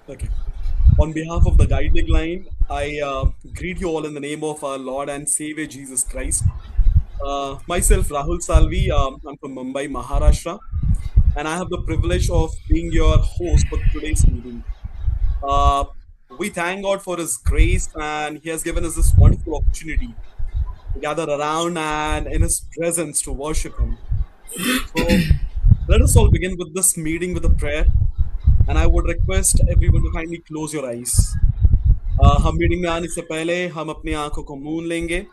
Okay. On behalf of the Guiding Line, I greet you all in the name of our Lord and Savior Jesus Christ. Myself, Rahul Salvi, I'm from Mumbai, Maharashtra, and I have the privilege of being your host for today's meeting. Uh, we thank God for His grace, and He has given us this wonderful opportunity to gather around and in His presence to worship Him. So, let us all begin with this meeting with a prayer, and I would request everyone to kindly close your eyes. हम meeting में आने से पहले हम अपनी आंखों को मूंद लेंगे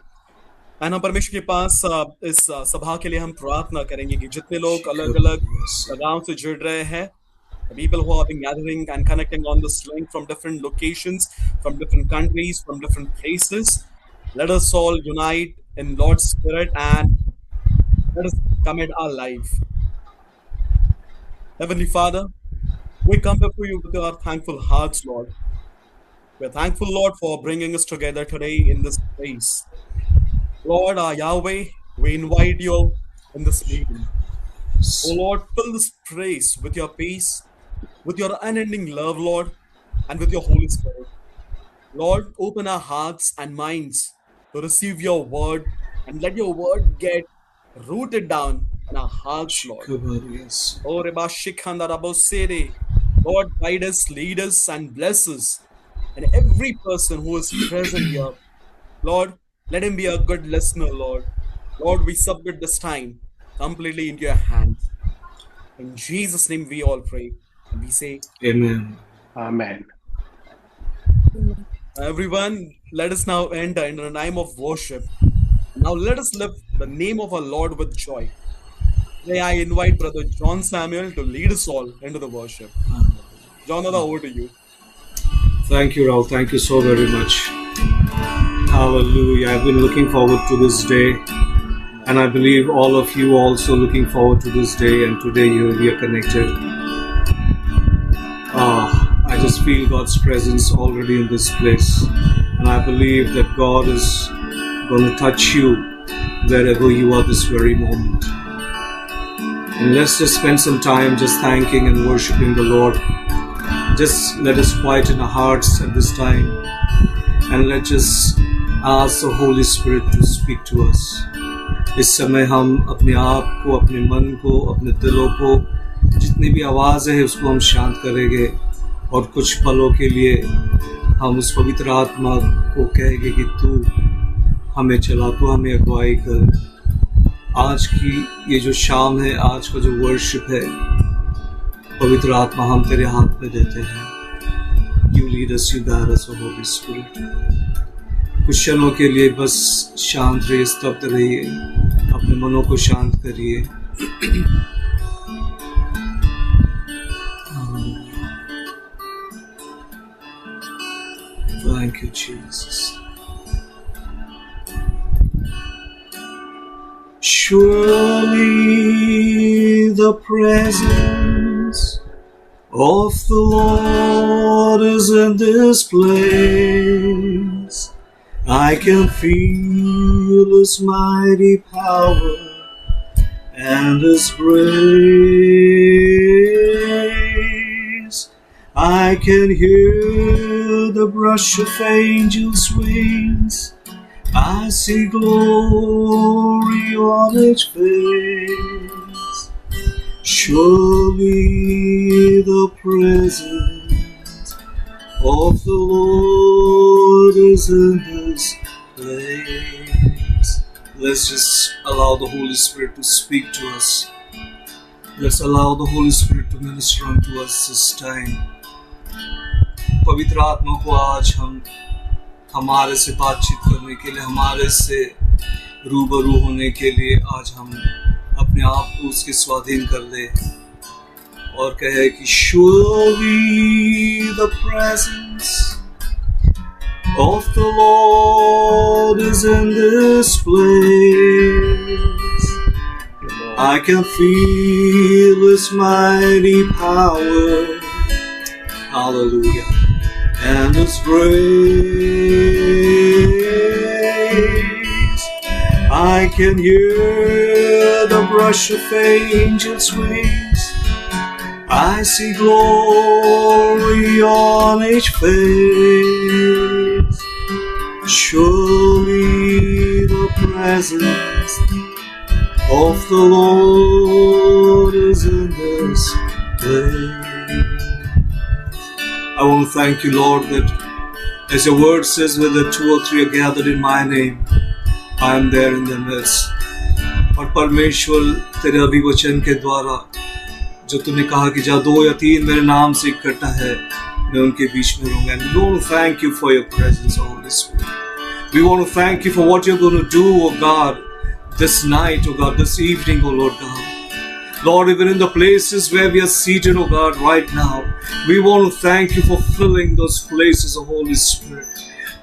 एंड हम परमेश्वर के पास इस सभा के लिए हम प्रार्थना करेंगे कि जितने लोग अलग अलग जगहों से जुड़ रहे हैं, the people who have been gathering and connecting on this link from different locations, from different countries, from different places, let us all unite in Lord's spirit and let us commit our life. Heavenly Father, we come before you with our thankful hearts, Lord. We're thankful, Lord, for bringing us together today in this place. Lord, our Yahweh, we invite you in this meeting. Oh Lord, fill this place with your peace, with your unending love, Lord, and with your Holy Spirit. Lord, open our hearts and minds to receive your word and let your word get rooted down in our hearts, Lord. Oh, Reba Shikhanda Rabo Sere. Lord, guide us, lead us, and bless us. And every person who is present here, Lord, let him be a good listener, Lord. Lord, we submit this time completely into your hands. In Jesus' name we all pray. And we say, Amen. Amen. everyone, let us now enter into the time of worship. Now let us lift the name of our Lord with joy. Today I invite Brother John Samuel to lead us all into the worship. John, over to you. Thank you, Raul. Thank you so very much. Hallelujah. I've been looking forward to this day, and I believe all of you also looking forward to this day, and today we are connected. I just feel God's presence already in this place, and I believe that God is going to touch you wherever you are this very moment. And let's just spend some time just thanking and worshiping the Lord. Just let us quieten our hearts at this time, and let's just ask the Holy Spirit to speak to us. इस समय हम अपने आप को, अपने मन को, अपने दिलों को, जितनी भी आवाज़ है उसको हम शांत करेंगे, और कुछ पलों के लिए हम उस पवित्र आत्मा को कहेंगे कि तू हमें चला, तू हमें अगुवाई कर। आज की ये जो शाम है, आज का जो वर्शिप है, पवित्र आत्मा हम तेरे हाथ में देते हैं। You lead us, you guide us, O Holy Spirit. कुछ क्षणों के लिए बस शांत रहिए, स्तब्ध रहिए, अपने मनों को शांत करिए। Thank you, Jesus. Surely the presence of the Lord is in this place. I can feel His mighty power and His grace. I can hear the brush of angels' wings. I see glory on its face. Surely the presence of the Lord is in this place. Let's just allow the Holy Spirit to speak to us. Let's allow the Holy Spirit to minister unto us this time. पवित्र आत्मा को आज हम हमारे से बातचीत करने के लिए, हमारे से रूबरू होने के लिए आज हम अपने आप को उसके स्वाधीन कर ले और कहे कि surely the presence of the Lord is in this place. I can feel His mighty power. Hallelujah. And His grace. I can hear the brush of angels' wings. I see glory on age fades, surely the presence of the Lord is in this place. I want to thank you, Lord, that as your word says, whether 2 or 3 are gathered in my name, I am there in their midst. और परमेश्वर तेरे अभिवचन के द्वारा जो तूने कहा कि जहाँ 2 या 3 मेरे नाम से इकट्ठा है, मैं उनके बीच में रहूंगा. And we want to thank you for your presence, Holy Spirit. We want to thank you for what you're going to do, oh God, this night, oh God, this evening, oh Lord God. Lord, even in the places where we are seated, oh God, right now, we want to thank you for filling those places, oh Holy Spirit,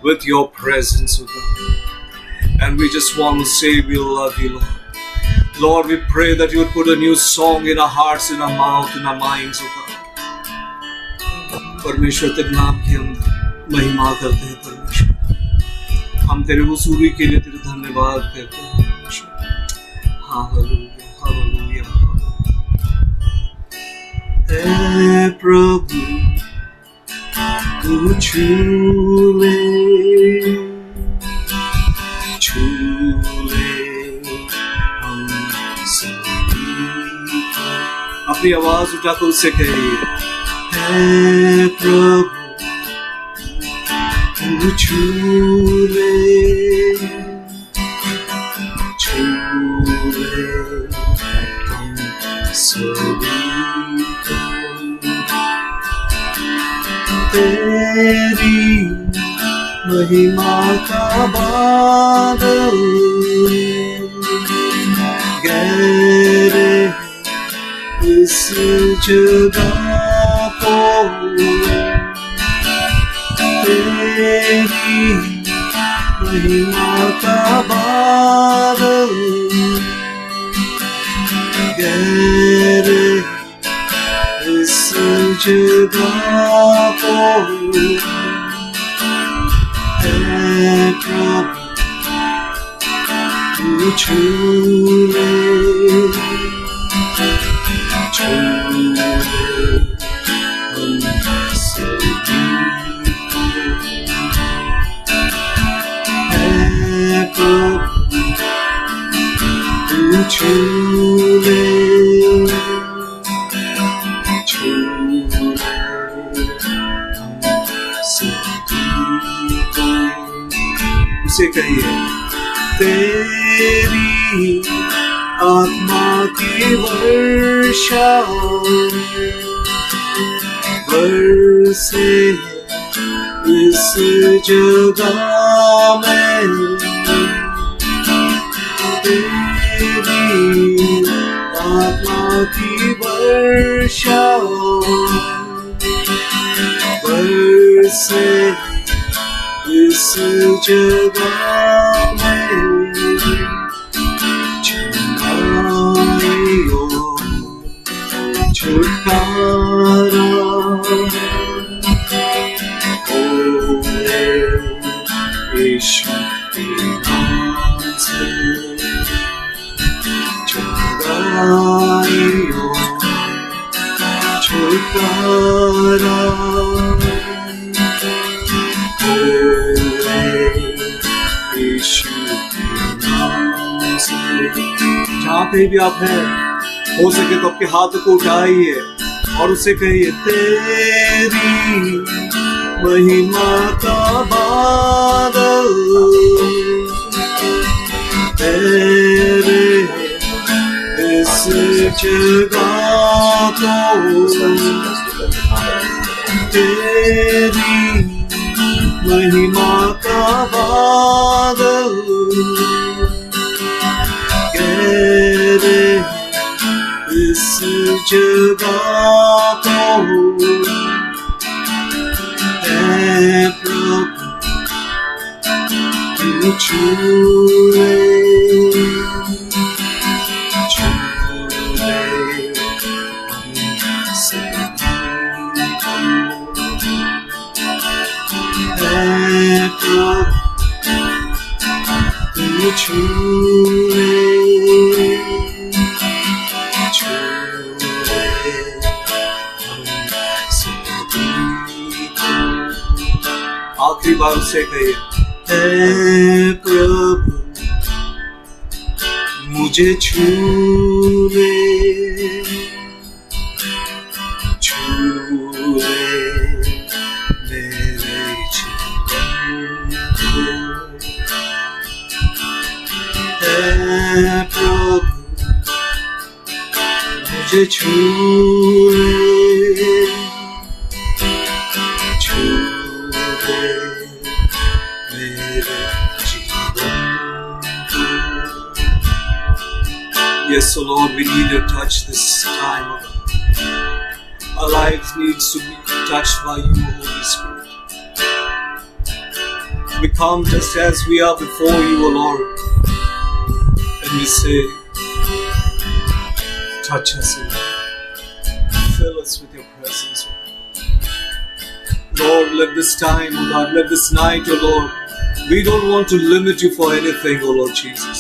with your presence, oh God. And we just want to say we love you, Lord. Lord, we pray that you would put a new song in our hearts, in our mouth, in our minds, oh God. परमेश्वर तेरे नाम की हम महिमा करते हैं परमेश्वर. हम तेरे वसूली के लिए तेरे धन्यवाद करते हैं परमेश्वर. Hallelujah, hallelujah. हे प्रभु तू छू ले हम सभी को. अपनी आवाज उठाकर उससे कहिए, हे प्रभु तू छू ले हम सभी को. तेरी महिमा का बादल गहरे इस जगह को. तेरी महिमा का बादल गहरे इस जगह को. प्रभु तू छू ले हम सभी को. हे प्रभु तू छू ले उसे कहिए, तेरी आत्मा की वर्षा बरसे इस जगह में. तेरी आत्मा की वर्षा बरसे इस जगह में. छुड़ाइयो छुटकारा ओ यीशु के नाम से. छुड़ाइयो छुटकारा जहाँ कहीं भी आप हैं, हो सके तो आपके हाथों को उठाइए और उसे कहिए, तेरी महिमा का बादल तेरे इस जगह को. तेरी महिमा का बादल गहरे इस जगह को. हे प्रभु तू छू ले आखिरी बार उससे कहिए, हे प्रभु मुझे छू ले, छू ले मेरे जीवन को। हे प्रभु मुझे छू ले, छू ले मेरे जीवन को। Yes, so Lord, we need your touch this time. Our lives needs to be touched by you, Holy Spirit. We come just as we are before you, O Lord, and we say, touch us, O Lord. Fill us with your presence, O Lord. Lord, let this time, O God, let this night, O Lord, we don't want to limit you for anything, O Lord Jesus.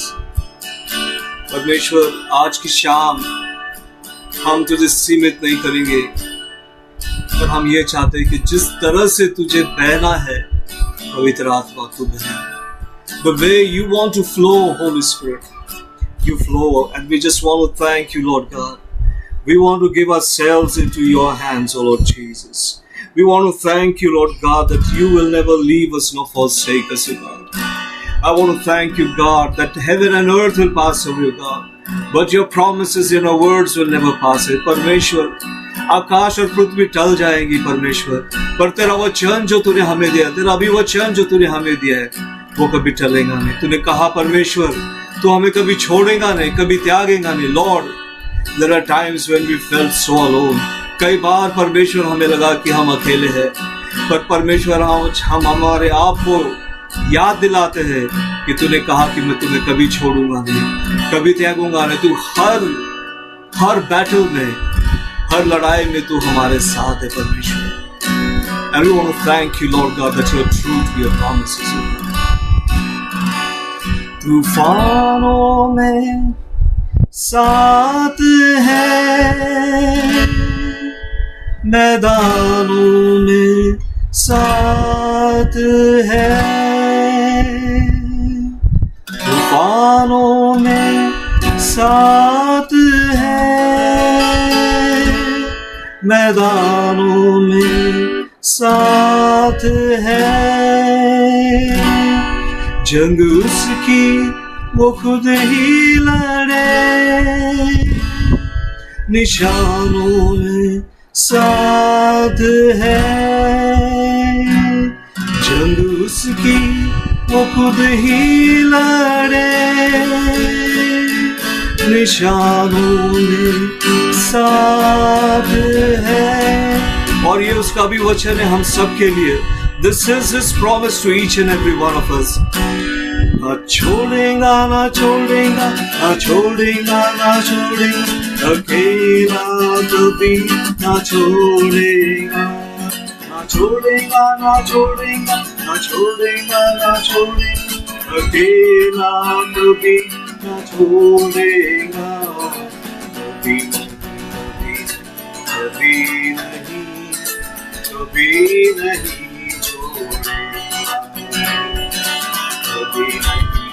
परमेश्वर, आज की शाम हम तुझे सीमित नहीं करेंगे, पर हम ये चाहते हैं कि जिस तरह से तुझे बहना है, पवित्र आत्मा तू बहना। The way you want to flow, Holy Spirit, you flow, and we just want to thank you, Lord God. We want to give ourselves into your hands, O Lord Jesus. We want to thank you, Lord God, that you will never leave us nor forsake us, O God. I want to thank you, God, that heaven and earth will pass away, God, but your promises and your words will never pass away. परमेश्वर, आकाश और पृथ्वी टल जाएंगी परमेश्वर, पर तेरा वचन जो तूने हमें दिया, तेरा अभिवचन जो तूने हमें दिया है, वो कभी टलेगा नहीं। तूने कहा परमेश्वर, तू हमें कभी छोड़ेगा नहीं, कभी त्यागेगा नहीं। Lord, there are times when we felt so alone. कई बार परमेश्वर हमें लगा कि हम अकेले हैं, पर परमेश्वर हम हमारे आप को याद दिलाते हैं कि तूने कहा कि मैं तुम्हें कभी छोड़ूंगा नहीं, कभी त्यागूंगा नहीं। तू हर बैटल में, हर लड़ाई में तू हमारे साथ है परमेश्वर। And we want to thank you, Lord God, that you are true to your promises. तूफानों में साथ है, मैदानों में साथ है, तूफानों में साथ है, मैदानों में साथ है। जंग उसकी वो खुद ही लड़े, निशानों में साथ है। जंग उसकी वो खुद ही लड़े, निशानों में साथ है। और ये उसका भी वचन है हम सब के लिए। This is his promise to each and every one of us. ना छोड़ेगा, ना छोड़ेगा, ना छोड़ेगा, ना छोड़ेगा, अकेला कभी ना छोड़ेगा, ना छोड़ेगा, ना छोड़ेगा, ना छोड़ेगा, ना छोड़ेगा, अकेला कभी ना छोड़ेगा, कभी कभी नहीं, कभी नहीं छोड़ेगा, कभी नहीं,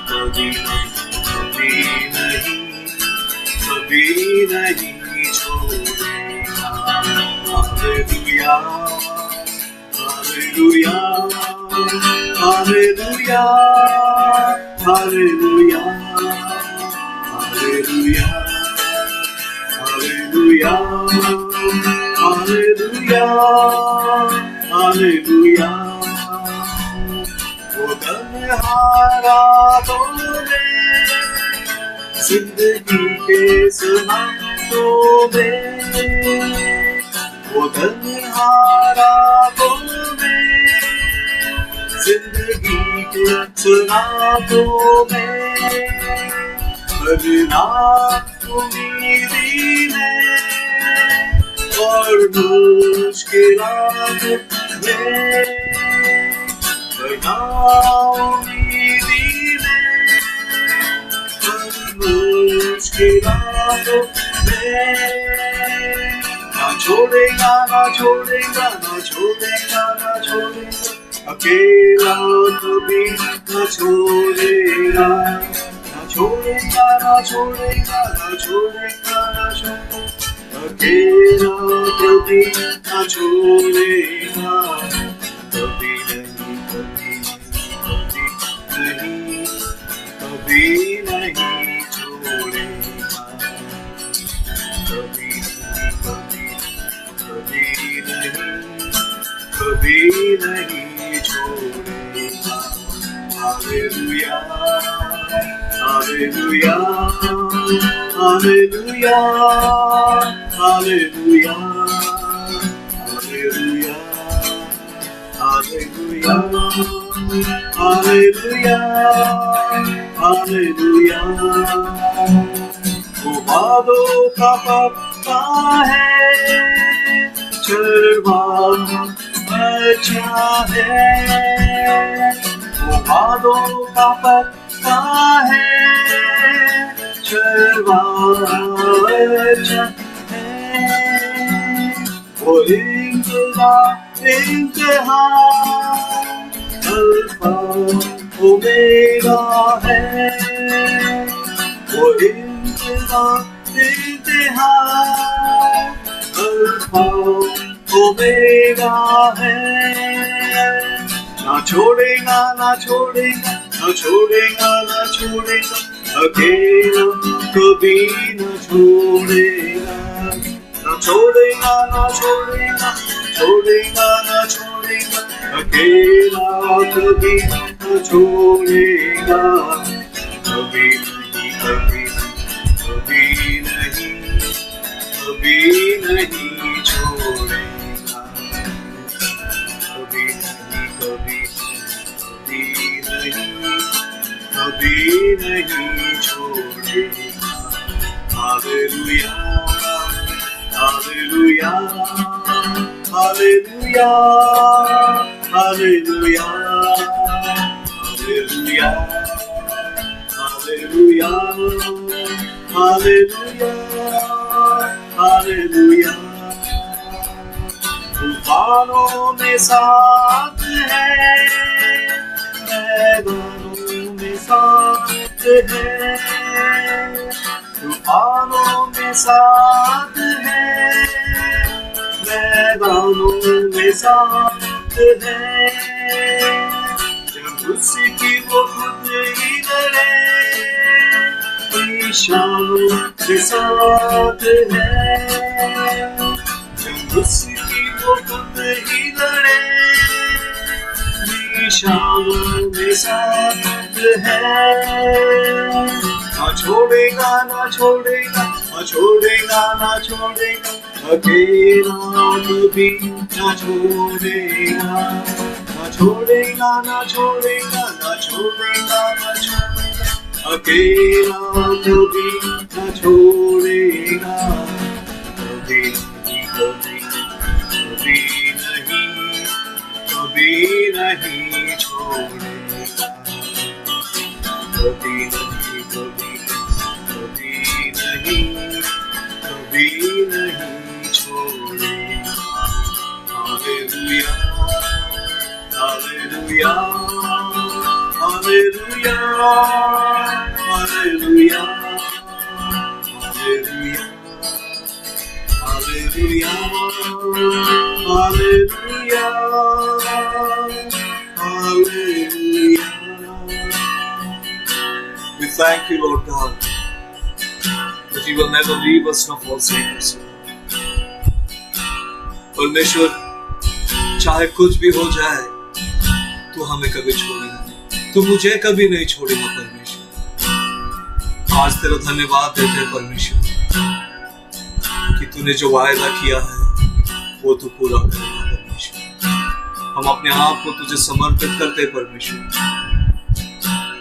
कभी नहीं, कभी नहीं छोड़ेगा। Hallelujah, hallelujah, hallelujah, hallelujah, hallelujah, hallelujah, hallelujah, hallelujah. वो तन्हारा तो में जिंदगी के सुनातों में, वो तन्हारा तो में जिंदगी के सुनातों में, भरना उम्मीदी में और मुश्किलात में, भरना उम्मीदी में और मुश्किलात में। ना छोड़ेगा, ना छोड़ेगा, ना छोड़ेगा, ना छोड़ेगा, अकेला कभी न छोड़ेगा, न छोड़ेगा, न छोड़ेगा, न छोड़ेगा, न छोड़ेगा, अकेला कभी न छोड़ेगा, कभी नहीं, कभी नहीं, कभी नहीं छोड़ेगा, कभी नहीं, कभी नहीं, कभी नहीं छोड़ेगा। Hallelujah, hallelujah, hallelujah, hallelujah, hallelujah, hallelujah, hallelujah, hallelujah. वो बादों का पक्का है, चढ़वाना अच्छा है, वो बादों का पक्का है, चढ़वाना अच्छा है, वो इंतहा अल्फा ओमेगा है, वो इंतहा अल्फा ओमेगा है, ना छोड़ेगा, ना छोड़ेगा, ना छोड़ेगा, ना छोड़ेगा, अकेला कभी न छोड़ेगा, ना छोड़ेगा, ना छोड़ेगा, छोड़ेगा, ना छोड़ेगा, अकेला कभी न छोड़ेगा, कभी नहीं, कभी नहीं, कभी नहीं छोड़ेगा, कभी नहीं, कभी नहीं छोड़ेगा। Hallelujah, hallelujah, hallelujah, hallelujah, hallelujah, hallelujah, hallelujah, hallelujah. तूफानों में साथ है, मैदानों में साथ है, तूफानों में साथ है, मैदानों में साथ है, जब उसकी वो खुद ही लड़े, निशानों के साथ है, जब उसकी वो खुद ही लड़े, निशानों में साथ है, ना छोड़ेगा, ना छोड़ेगा, ना छोड़ेगा, ना छोड़ेगा, अकेला कभी ना छोड़ेगा, ना छोड़ेगा, ना छोड़ेगा, ना छोड़ेगा, ना छोड़ेगा, अकेला कभी ना छोड़ेगा, कभी नहीं, कभी नहीं, कभी नहीं छोड़ेगा, कभी नहीं, कभी नहीं, कभी नहीं छोड़ेगा। Hallelujah, hallelujah, hallelujah, hallelujah, hallelujah, hallelujah, hallelujah, hallelujah. We thank you, Lord God, that you will never leave us nor forsake us. परमेश्वर, चाहे कुछ भी हो जाए, तू हमें कभी छोड़ेगा नहीं, तू मुझे कभी नहीं छोड़ेगा परमेश्वर। आज तेरा धन्यवाद देते हैं परमेश्वर कि तूने जो वायदा किया है वो तू पूरा करेगा परमेश्वर। हम अपने आप को तुझे समर्पित करते हैं परमेश्वर,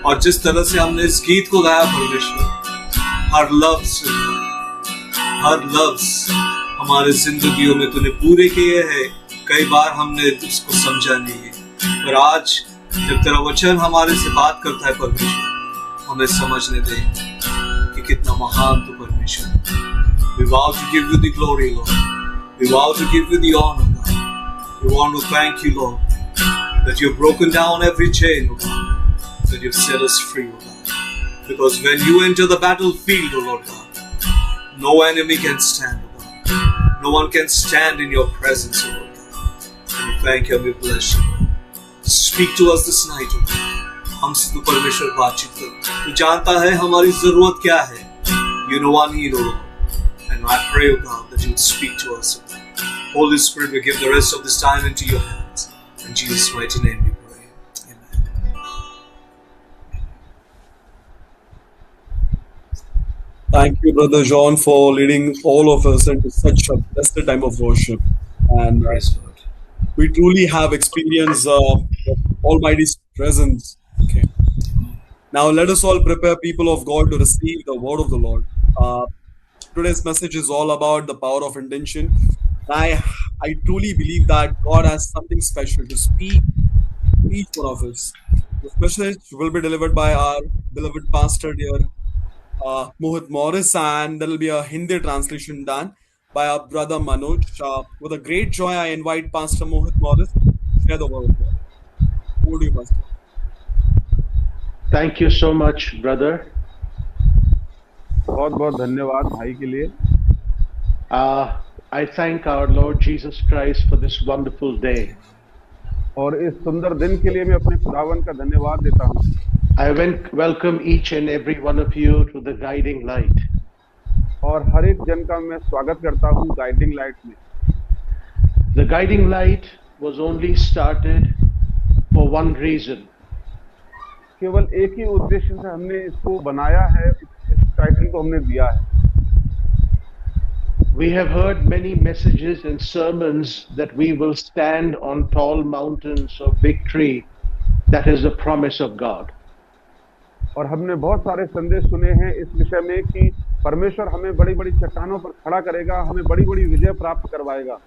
और जिस तरह से हमने इस गीत को गाया परमेश्वर, हर लफ्ज हमारे जिंदगियों में तूने पूरे किए हैं। कई बार हमने उसको समझा नहीं है, पर आज जब तेरा वचन हमारे से बात करता है परमेश्वर, हमें समझने दे कि कितना महान तू परमेश्वर। We vow to give you the glory, Lord. We vow to give you the honor, God. We want to thank you, Lord, that you've broken down every chain, O God, that you've set us free, O God. Because when you enter the battlefield, O Lord God, no enemy can stand, O God. No one can stand in your presence, O Lord God. And we thank you and we bless you. Speak to us this night, O God. हमसे तू परमेश्वर बातचीत कर. तू जानता है हमारी जरूरत क्या है. You know our need, O Lord. And I pray, O God, that you would speak to us. Holy Spirit, we give the rest of this time into your hands. In Jesus' mighty name we pray. Amen. Thank you, Brother John, for leading all of us into such a blessed time of worship. And Praise God. we truly have experienced Almighty's presence. Okay. Now let us all prepare, people of God, to receive the word of the Lord. Today's message is all about the power of intention. I truly believe that God has something special to speak to each one of us. This message will be delivered by our beloved pastor, dear Mohit Morris, and there will be a Hindi translation done by our brother Manoj. With a great joy, I invite Pastor Mohit Morris to share the word of God. Over to you, Pastor. Thank you so much, brother. बहुत बहुत धन्यवाद भाई के लिए. I thank our Lord Jesus Christ for this wonderful day. और इस सुंदर दिन के लिए मैं अपने खुदावन का धन्यवाद देता हूँ. I welcome each and every one of you to the guiding light. और हर एक जन का मैं स्वागत करता हूँ गाइडिंग लाइट में. The guiding light was only started for one reason. केवल एक ही उद्देश्य से हमने इसको बनाया है, इस टाइटल को हमने दिया है. We have heard many messages and sermons that we will stand on tall mountains of victory. That is the promise of God. और हमने बहुत सारे संदेश सुने हैं इस विषय में कि परमेश्वर हमें बड़ी बड़ी चट्टानों पर खड़ा करेगा, हमें बड़ी बड़ी विजय प्राप्त करवाएगा.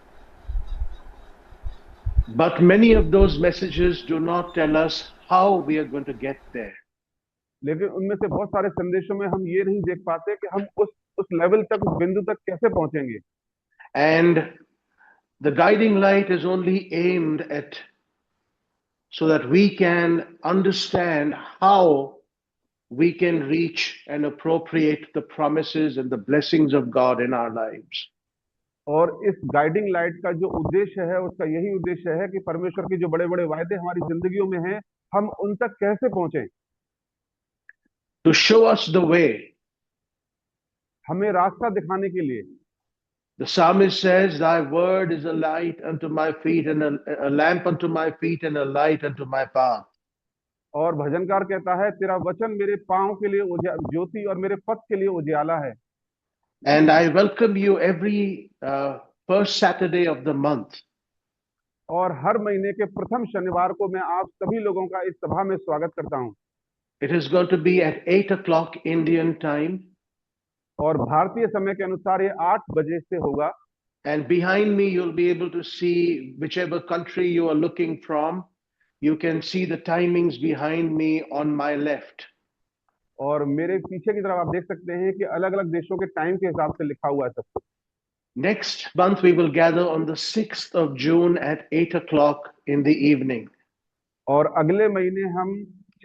But many of those messages do not tell us how we are going to get there. लेकिन उनमें से बहुत सारे संदेशों में हम ये नहीं देख पाते कि हम उस लेवल तक, उस बिंदु तक कैसे पहुंचेंगे. And the guiding light is only aimed at so that we can understand how we can reach and appropriate the promises and the blessings of God in our lives. और इस गाइडिंग लाइट का जो उद्देश्य है, उसका यही उद्देश्य है कि परमेश्वर के जो बड़े बड़े वायदे हमारी जिंदगियों में हैं, हम उन तक कैसे पहुंचे. To show us the way. हमें रास्ता दिखाने के लिए. The psalmist says, "Thy word is a light unto my feet and a lamp unto my feet and a light unto my path." और भजनकार कहता है, तेरा वचन मेरे पांव के लिए ज्योति और मेरे पथ के लिए उजियाला है. And I welcome you every first Saturday of the month. और हर महीने के प्रथम शनिवार को मैं आप सभी लोगों का इस सभा में स्वागत करता हूं. It is going to be at 8 o'clock Indian time. और भारतीय समय के अनुसार ये 8 बजे से होगा. And behind me you'll be able to see whichever country you are looking from. You can see the timings behind me on my left. और मेरे पीछे की तरफ आप देख सकते हैं कि अलग-अलग देशों के टाइम के हिसाब से लिखा हुआ है सब कुछ. Next month we will gather on the 6th of June at 8 o'clock in the evening. और अगले महीने हम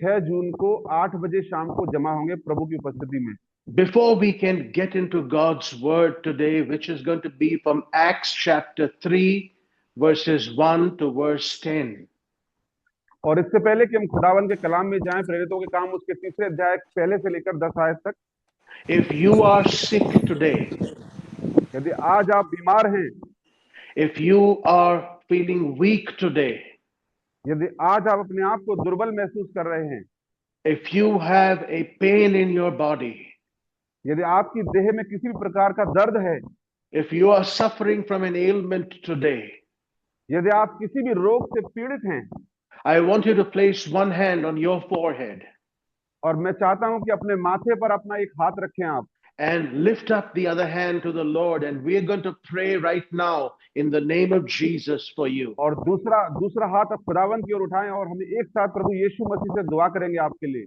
6 जून को 8 बजे शाम को जमा होंगे प्रभु की उपस्थिति में. Before we can get into God's word today, which is going to be from Acts chapter 3 verses 1 to verse 10. और इससे पहले कि हम खुदावन के कलाम में जाएं, प्रेरितों के काम उसके 3 अध्याय पहले से लेकर 10 आयत तक. If you are sick today, यदि आज आप बीमार हैं, if you are feeling weak today, यदि आज आप अपने आप को दुर्बल महसूस कर रहे हैं, if you have a pain in your body, यदि आपकी देह में किसी भी प्रकार का दर्द है, if you are suffering from an ailment today, यदि आप किसी भी रोग से पीड़ित हैं, I want you to place one hand on your forehead. और मैं चाहता हूं कि अपने माथे पर अपना एक हाथ रखें आप. And lift up the other hand to the Lord, and we are going to pray right now in the name of Jesus for you. और दूसरा हाथ आप खुदावन की ओर उठाएं और हम एक साथ प्रभु यीशु मसीह से दुआ करेंगे आपके लिए.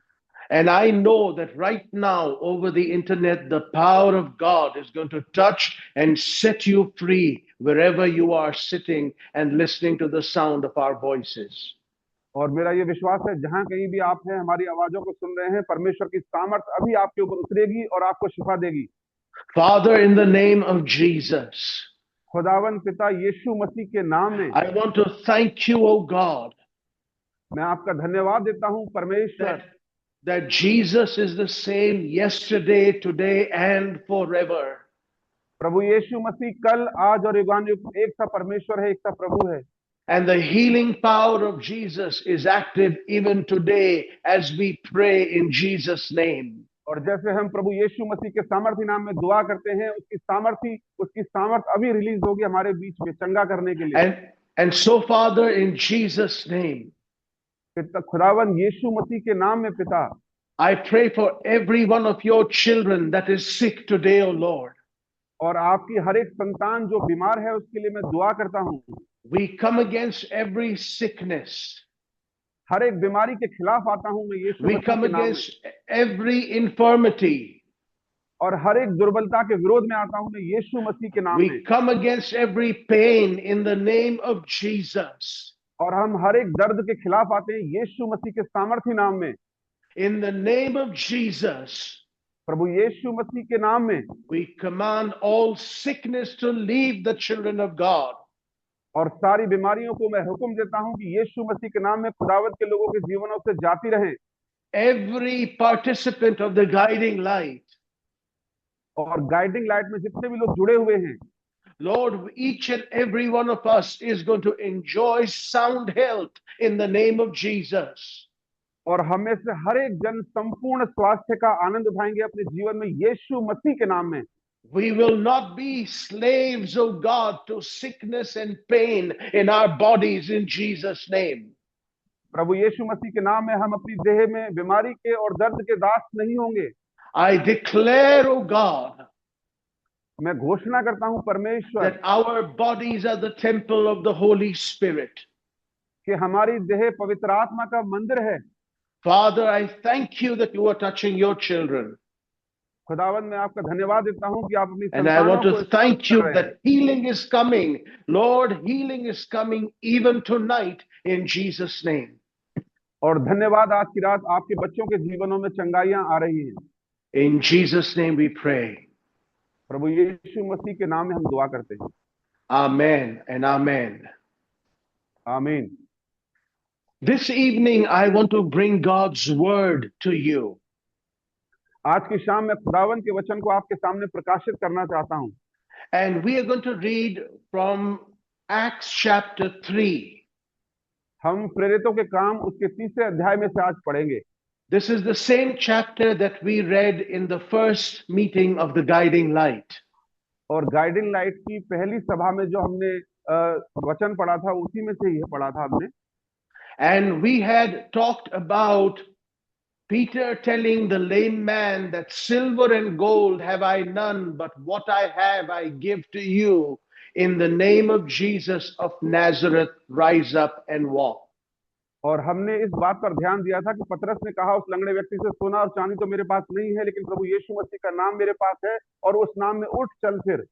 And I know that right now over the internet, the power of God is going to touch and set you free wherever you are sitting and listening to the sound of our voices. और मेरा ये विश्वास है जहां कहीं भी आप हैं, हमारी आवाजों को सुन रहे हैं, परमेश्वर की सामर्थ अभी आपके ऊपर उतरेगी और आपको शिफा देगी। Father, in the name of Jesus, खुदावन पिता यीशु मसीह के नाम में I want to thank you, O God, मैं आपका धन्यवाद देता हूं परमेश्वर, that Jesus is the same yesterday, today, and forever. प्रभु यीशु मसीह कल आज और युगानुयुग एक सा परमेश्वर है, एक सा प्रभु है। And the healing power of Jesus is active even today as we pray in Jesus' name. और जैसे हम प्रभु यीशु मसीह के सामर्थी नाम में दुआ करते हैं, उसकी सामर्थ अभी रिलीज होगी हमारे बीच में चंगा करने के लिए। And so, Father, in Jesus' name, खुदावन यीशु मसीह के नाम में पिता, I pray for every one of your children that is sick today, O Lord. और आपकी हर एक संतान जो बीमार है उसके लिए मैं दुआ करता हूं। We come against every sickness. हर एक बीमारी के खिलाफ आता हूं मैं यीशु We मसीह come के नाम में। against every infirmity. और हर एक दुर्बलता के विरोध में आता हूं मैं यीशु मसीह के नाम में। We come against every pain in the name of Jesus. और हम हर एक दर्द के खिलाफ आते हैं यीशु मसीह के सामर्थी नाम में। In the name of Jesus, प्रभु यीशु मसीह के नाम में we command all sickness to leave the children of God. और सारी बीमारियों को मैं हुक्म देता हूं कि यीशु मसीह के नाम में खुदावत के लोगों के जीवनों से जाती रहें। Every participant of the guiding light, और गाइडिंग लाइट में जितने भी लोग जुड़े हुए हैं, Lord, each and every one of us is going to enjoy sound health in the name of Jesus. और हमें से हर एक जन संपूर्ण स्वास्थ्य का आनंद उठाएंगे अपने जीवन में यीशु मसीह के नाम में। We will not be slaves, oh God, to sickness and pain in our bodies in Jesus' name. प्रभु यीशु मसीह के नाम में हम अपनी देह में बीमारी के और दर्द के दास नहीं होंगे। I declare, oh God, मैं घोषणा करता हूं परमेश्वर that our bodies are the temple of the Holy Spirit. कि हमारी देह पवित्र आत्मा का मंदिर है। Father, I thank you that you are touching your children. खुदावन मैं आपका धन्यवाद देता हूं कि आप अपनी And I संतानों want को to स्पर्श thank कर you रहे हैं। that healing is coming. Lord, healing is coming even tonight in Jesus' name. और धन्यवाद आज की रात आपके बच्चों के जीवनों में चंगाइयां आ रही हैं। In Jesus' name we pray. प्रभु यीशु मसीह के नाम में हम दुआ करते हैं। Amen and amen. आमीन। This evening, I want to bring God's word to you. आज की शाम मैं खुदावन के वचन को आपके सामने प्रकाशित करना चाहता हूं। And we are going to read from Acts chapter 3. हम प्रेरितों के काम उसके 3 अध्याय में से आज पढ़ेंगे। This is the same chapter that we read in the first meeting of the Guiding Light. और गाइडिंग लाइट की पहली सभा में जो हमने वचन पढ़ा था उसी में से ही पढ़ा था हमने। And we had talked about Peter telling the lame man that silver and gold have I none, but what I have I give to you. In the name of Jesus of Nazareth, rise up and walk. और हमने इस बात पर ध्यान दिया था कि पतरस ने कहा उस लंगड़े व्यक्ति से, सोना और चांदी तो मेरे पास नहीं है, लेकिन प्रभु यीशु मसीह का नाम मेरे पास है और उस नाम में उठ चल फिर।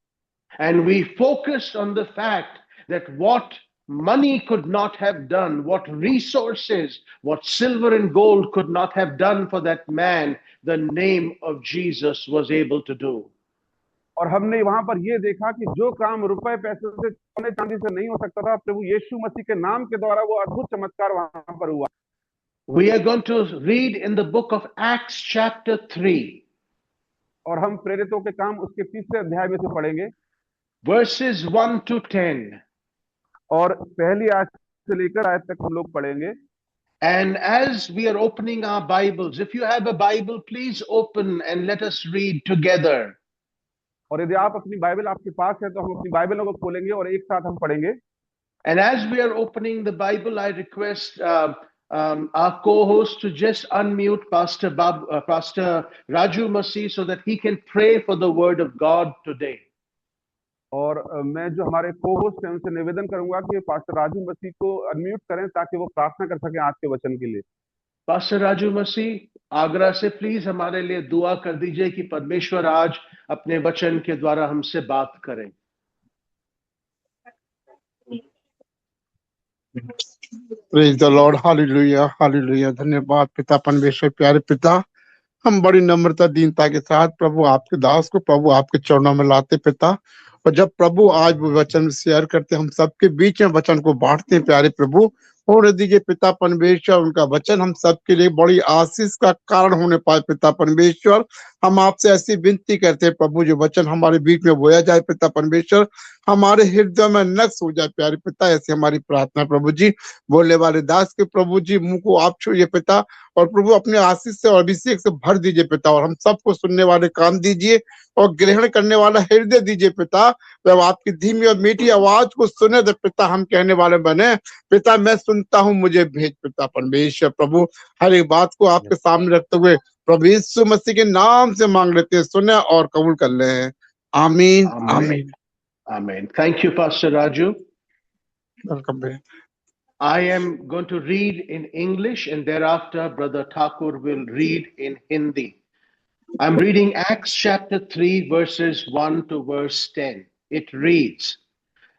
And we focused on the fact that what money could not have done, what resources, what silver and gold could not have done for that man, the name of Jesus was able to do. और हमने वहां पर यह देखा कि जो काम रुपए पैसे से सोने चांदी से नहीं हो सकता था, प्रभु यीशु मसीह के नाम के द्वारा वो अद्भुत चमत्कार वहां पर हुआ। We are going to read in the book of Acts chapter 3. और हम प्रेरितों के काम उसके 3 अध्याय में से पढ़ेंगे, verses 1 to 10. और पहली आयत से लेकर आयत तक हम लोग पढ़ेंगे। And as we are opening our Bibles, if you have a Bible, please open and let us read together. और यदि आप अपनी बाइबल आपके पास है तो हम अपनी बाइबलों को खोलेंगे और एक साथ हम पढ़ेंगे। And as we are opening the Bible, I request our co-host to just unmute Pastor Raju Masih so that he can pray for the word of God today. और मैं जो हमारे को-होस्ट हैं उनसे निवेदन करूंगा कि पास्टर राजू मसीह को अनम्यूट करें ताकि वो प्रार्थना कर सकें आज के वचन के लिए। पास्टर राजू मसीह, आगरा से प्लीज हमारे लिए दुआ कर दीजिए कि परमेश्वर आज अपने वचन के द्वारा हमसे बात करें। Praise the Lord, hallelujah hallelujah. धन्यवाद पिता परमेश्वर, प्यारे पिता, हम बड़ी नम्रता दीनता के साथ प्रभु आपके दास को प्रभु आपके चरणों में लाते पिता। और जब प्रभु आज वो वचन शेयर करते, हम सबके बीच में वचन को बांटते हैं प्यारे प्रभु। होने दीजिए पिता परमेश्वर, उनका वचन हम सबके लिए बड़ी आशीष का कारण होने पाए पिता परमेश्वर। हम आपसे ऐसी विनती करते हैं प्रभु, जो वचन हमारे बीच में बोया जाए पिता परमेश्वर, हमारे हृदय में नक्श हो जाए प्यारे पिता। ऐसी हमारी प्रार्थना प्रभु जी। बोलने वाले दास के प्रभु जी मुंह को आप छूइए पिता, और प्रभु अपने आशीष से और अभिषेक से भर दीजिए पिता। और हम सबको सुनने वाले कान दीजिए और ग्रहण करने वाला हृदय दीजिए पिता। जब आपकी धीमी और मीठी आवाज को सुने तो पिता हम कहने वाले बने, पिता मैं सुनता हूँ, मुझे भेज पिता परमेश्वर। प्रभु हर एक बात को आपके सामने रखते हुए प्रभु यीशु मसीह के नाम से मांग लेते हैं, सुने और कबूल कर ले हैं। आमीन आमीन। Amen. Thank you, Pastor Raju. Welcome भाई। I am going to read in English and thereafter Brother Thakur will read in Hindi. I'm reading Acts chapter 3, verses 1 to verse 10. It reads,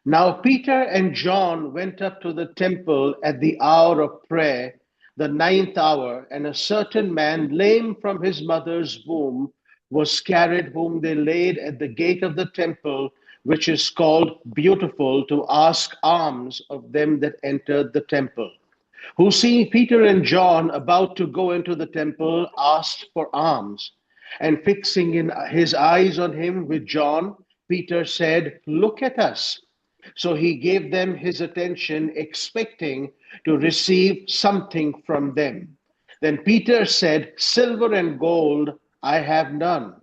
Now Peter and John went up to the temple at the hour of prayer, the 9th hour, and a certain man, lame from his mother's womb, was carried, whom they laid at the gate of the temple, which is called Beautiful, to ask alms of them that entered the temple. Who, seeing Peter and John about to go into the temple, asked for alms. And fixing in his eyes on him with John, Peter said, Look at us. So he gave them his attention, expecting to receive something from them. Then Peter said, Silver and gold I have none,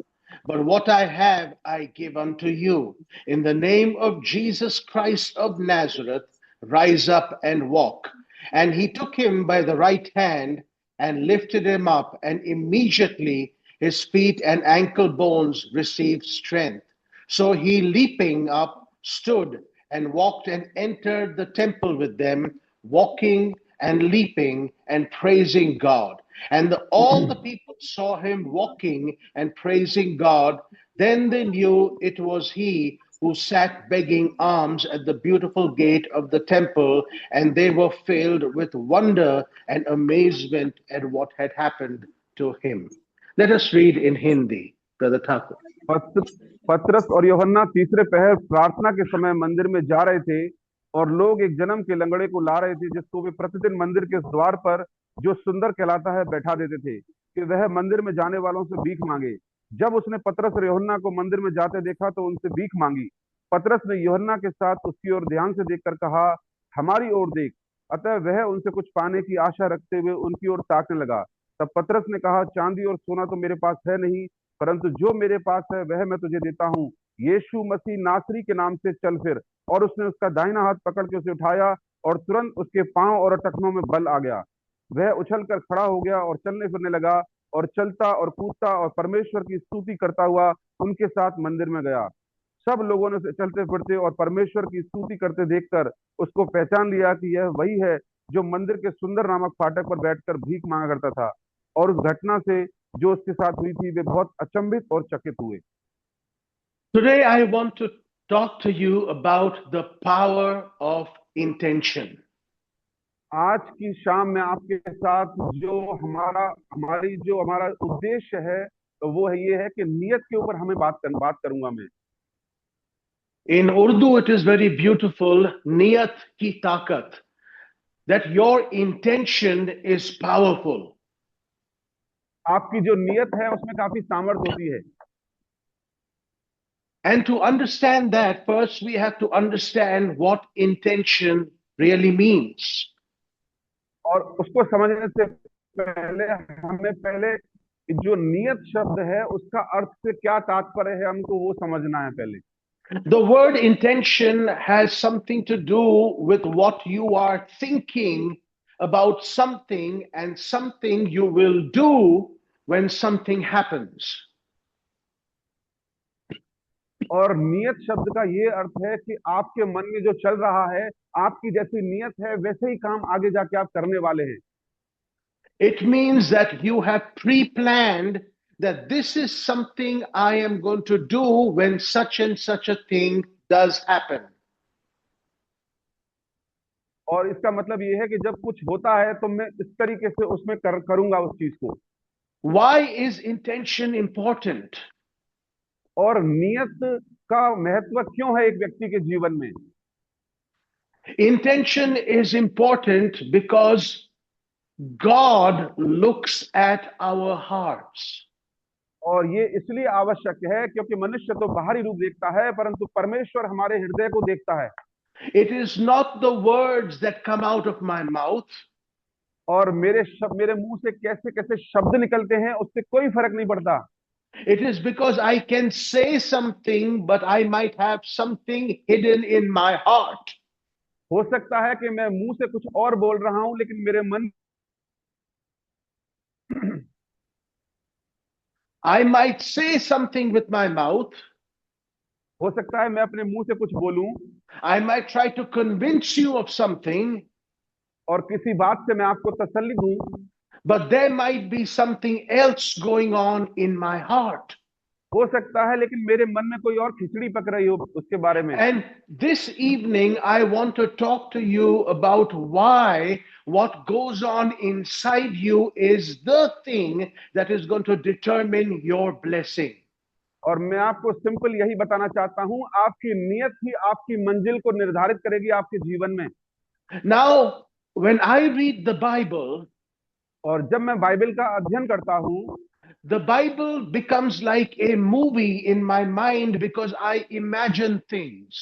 but what I have I give unto you. In the name of Jesus Christ of Nazareth, rise up and walk. And he took him by the right hand and lifted him up, and immediately his feet and ankle bones received strength. So he, leaping up, stood and walked and entered the temple with them, walking and leaping and praising God. And all the people saw him walking and praising God. Then they knew it was he who sat begging alms at the beautiful gate of the temple, and they were filled with wonder and amazement at what had happened to him. Let us read in Hindi, Brother Thakur. पतरस और यूहन्ना तीसरे पहर प्रार्थना के समय मंदिर में जा रहे थे, और लोग एक जन्म के लंगड़े को ला रहे थे, जिसको वे प्रतिदिन मंदिर के द्वार पर, जो सुंदर कहलाता है, बैठा देते थे, कि वह मंदिर में जाने वालों से भीख मांगे। जब उसने पतरस और यूहन्ना को मंदिर में जाते देखा तो उनसे भीख मांगी। पतरस ने यूहन्ना के साथ उसकी ओर ध्यान से देखकर कहा, हमारी ओर देख। अतः वह उनसे कुछ पाने की आशा रखते हुए उनकी ओर ताकने लगा। तब पतरस ने कहा, चांदी और सोना तो मेरे पास है नहीं, परंतु जो मेरे पास है वह मैं तुझे देता हूँ। यीशु मसीह नासरी के नाम से चल फिर। और उसने उसका दाहिना हाथ पकड़ के उसे उठाया, और तुरंत उसके पांव और टखनों में बल आ गया। वह उछलकर खड़ा हो गया और चलने फिरने लगा, और चलता और कूदता और परमेश्वर की स्तुति करता हुआ उनके साथ मंदिर में गया। सब लोगों ने उसे चलते फिरते और परमेश्वर की स्तुति करते देखकर उसको पहचान लिया कि यह वही है जो मंदिर के सुंदर नामक फाटक पर बैठकर भीख मांगा करता था। और उस घटना से जो उसके साथ हुई थी, वे बहुत अचंभित और चकित हुए। Today I want to talk to you about the power of intention. आज की शाम में आपके साथ जो हमारा उद्देश्य है, तो वो है ये है कि नियत के ऊपर हमें बात करूंगा मैं। In Urdu it is very beautiful, niyat ki taqat, that your intention is powerful. आपकी जो नियत है उसमें काफी सामर्थ्य होती है। And to understand that, first we have to understand what intention really means. और उसको समझने से पहले जो नियत शब्द है उसका अर्थ से क्या तात्पर्य है, हमको वो समझना है पहले। The word intention has something to do with what you are thinking about something and something you will do when something happens. और नियत शब्द का ये अर्थ है कि आपके मन में जो चल रहा है, आपकी जैसी नियत है वैसे ही काम आगे जाके आप करने वाले हैं। It means that you have pre-planned that this is something I am going to do when such and such a thing does happen. और इसका मतलब ये है कि जब कुछ होता है तो मैं इस तरीके से उसमें करूंगा उस चीज को। Why is intention important? और नियत का महत्व क्यों है एक व्यक्ति के जीवन में? Intention is important because God looks at our hearts. और ये इसलिए आवश्यक है क्योंकि मनुष्य तो बाहरी रूप देखता है, परंतु परमेश्वर हमारे हृदय को देखता है। It is not the words that come out of my mouth. और मेरे मुंह से कैसे कैसे शब्द निकलते हैं उससे कोई फर्क नहीं पड़ता। It is because I can say something, but I might have something hidden in my heart. हो सकता है कि मैं मुंह से कुछ और बोल रहा हूं, लेकिन मेरे मन I might say something with my mouth. हो सकता है मैं अपने मुंह से कुछ बोलूं I might try to convince you of something, और किसी बात से मैं आपको तसल्ली दूं, but there might be something else going on in my heart. हो सकता है लेकिन मेरे मन में कोई और खिचड़ी पक रही हो उसके बारे में। And this evening, I want to talk to you about why what goes on inside you is the thing that is going to determine your blessing. और मैं आपको सिंपल यही बताना चाहता हूं, आपकी नियत ही आपकी मंजिल को निर्धारित करेगी आपके जीवन में। Now, when I read the Bible, और जब मैं बाइबल का अध्ययन करता हूं, the Bible becomes like a movie in my mind because I imagine things.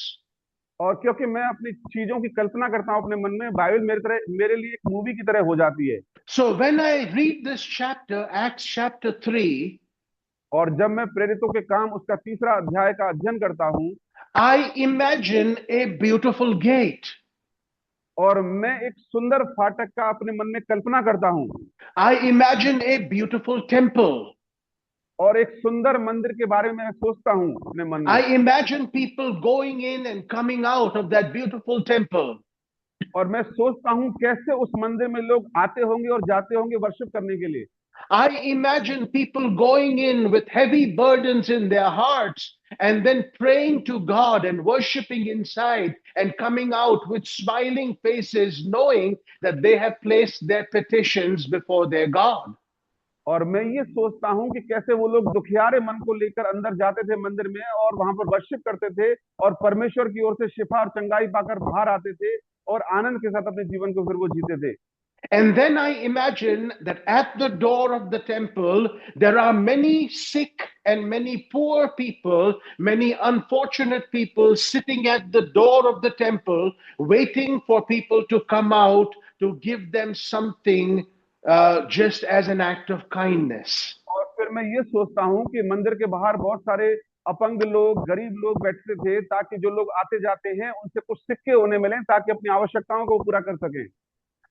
और क्योंकि मैं अपनी चीजों की कल्पना करता हूं अपने मन में, बाइबल मेरे लिए एक मूवी की तरह हो जाती है। So when I read this chapter, Acts chapter 3, और जब मैं प्रेरितों के काम उसका 3रा अध्याय का अध्ययन करता हूं, I imagine a beautiful gate. और मैं एक सुंदर फाटक का अपने मन में कल्पना करता हूं, I imagine a beautiful temple. और एक सुंदर मंदिर के बारे में मैं सोचता हूं अपने मन में। I imagine people going in and coming out of that beautiful temple. और मैं सोचता हूं कैसे उस मंदिर में लोग आते होंगे और जाते होंगे वर्शिप करने के लिए। I imagine people going in with heavy burdens in their hearts and then praying to God and worshiping inside and coming out with smiling faces, knowing that they have placed their petitions before their God. और मैं ये सोचता हूं कि कैसे वो लोग दुखियारे मन को लेकर अंदर जाते थे मंदिर में और वहां पर वर्शिप करते थे और परमेश्वर की ओर से शिफा और चंगाई पाकर बाहर आते थे और आनंद के साथ अपने जीवन को फिर वो जीते थे। And then I imagine that at the door of the temple, there are many sick and many poor people, many unfortunate people sitting at the door of the temple, waiting for people to come out to give them something just as an act of kindness. और फिर मैं ये सोचता हूँ कि मंदिर के बाहर बहुत सारे अपंग लोग, गरीब लोग बैठते थे ताकि जो लोग आते जाते हैं उनसे कुछ सिक्के उन्हें मिलें ताकि अपनी आवश्यकताओं को पूरा कर सकें।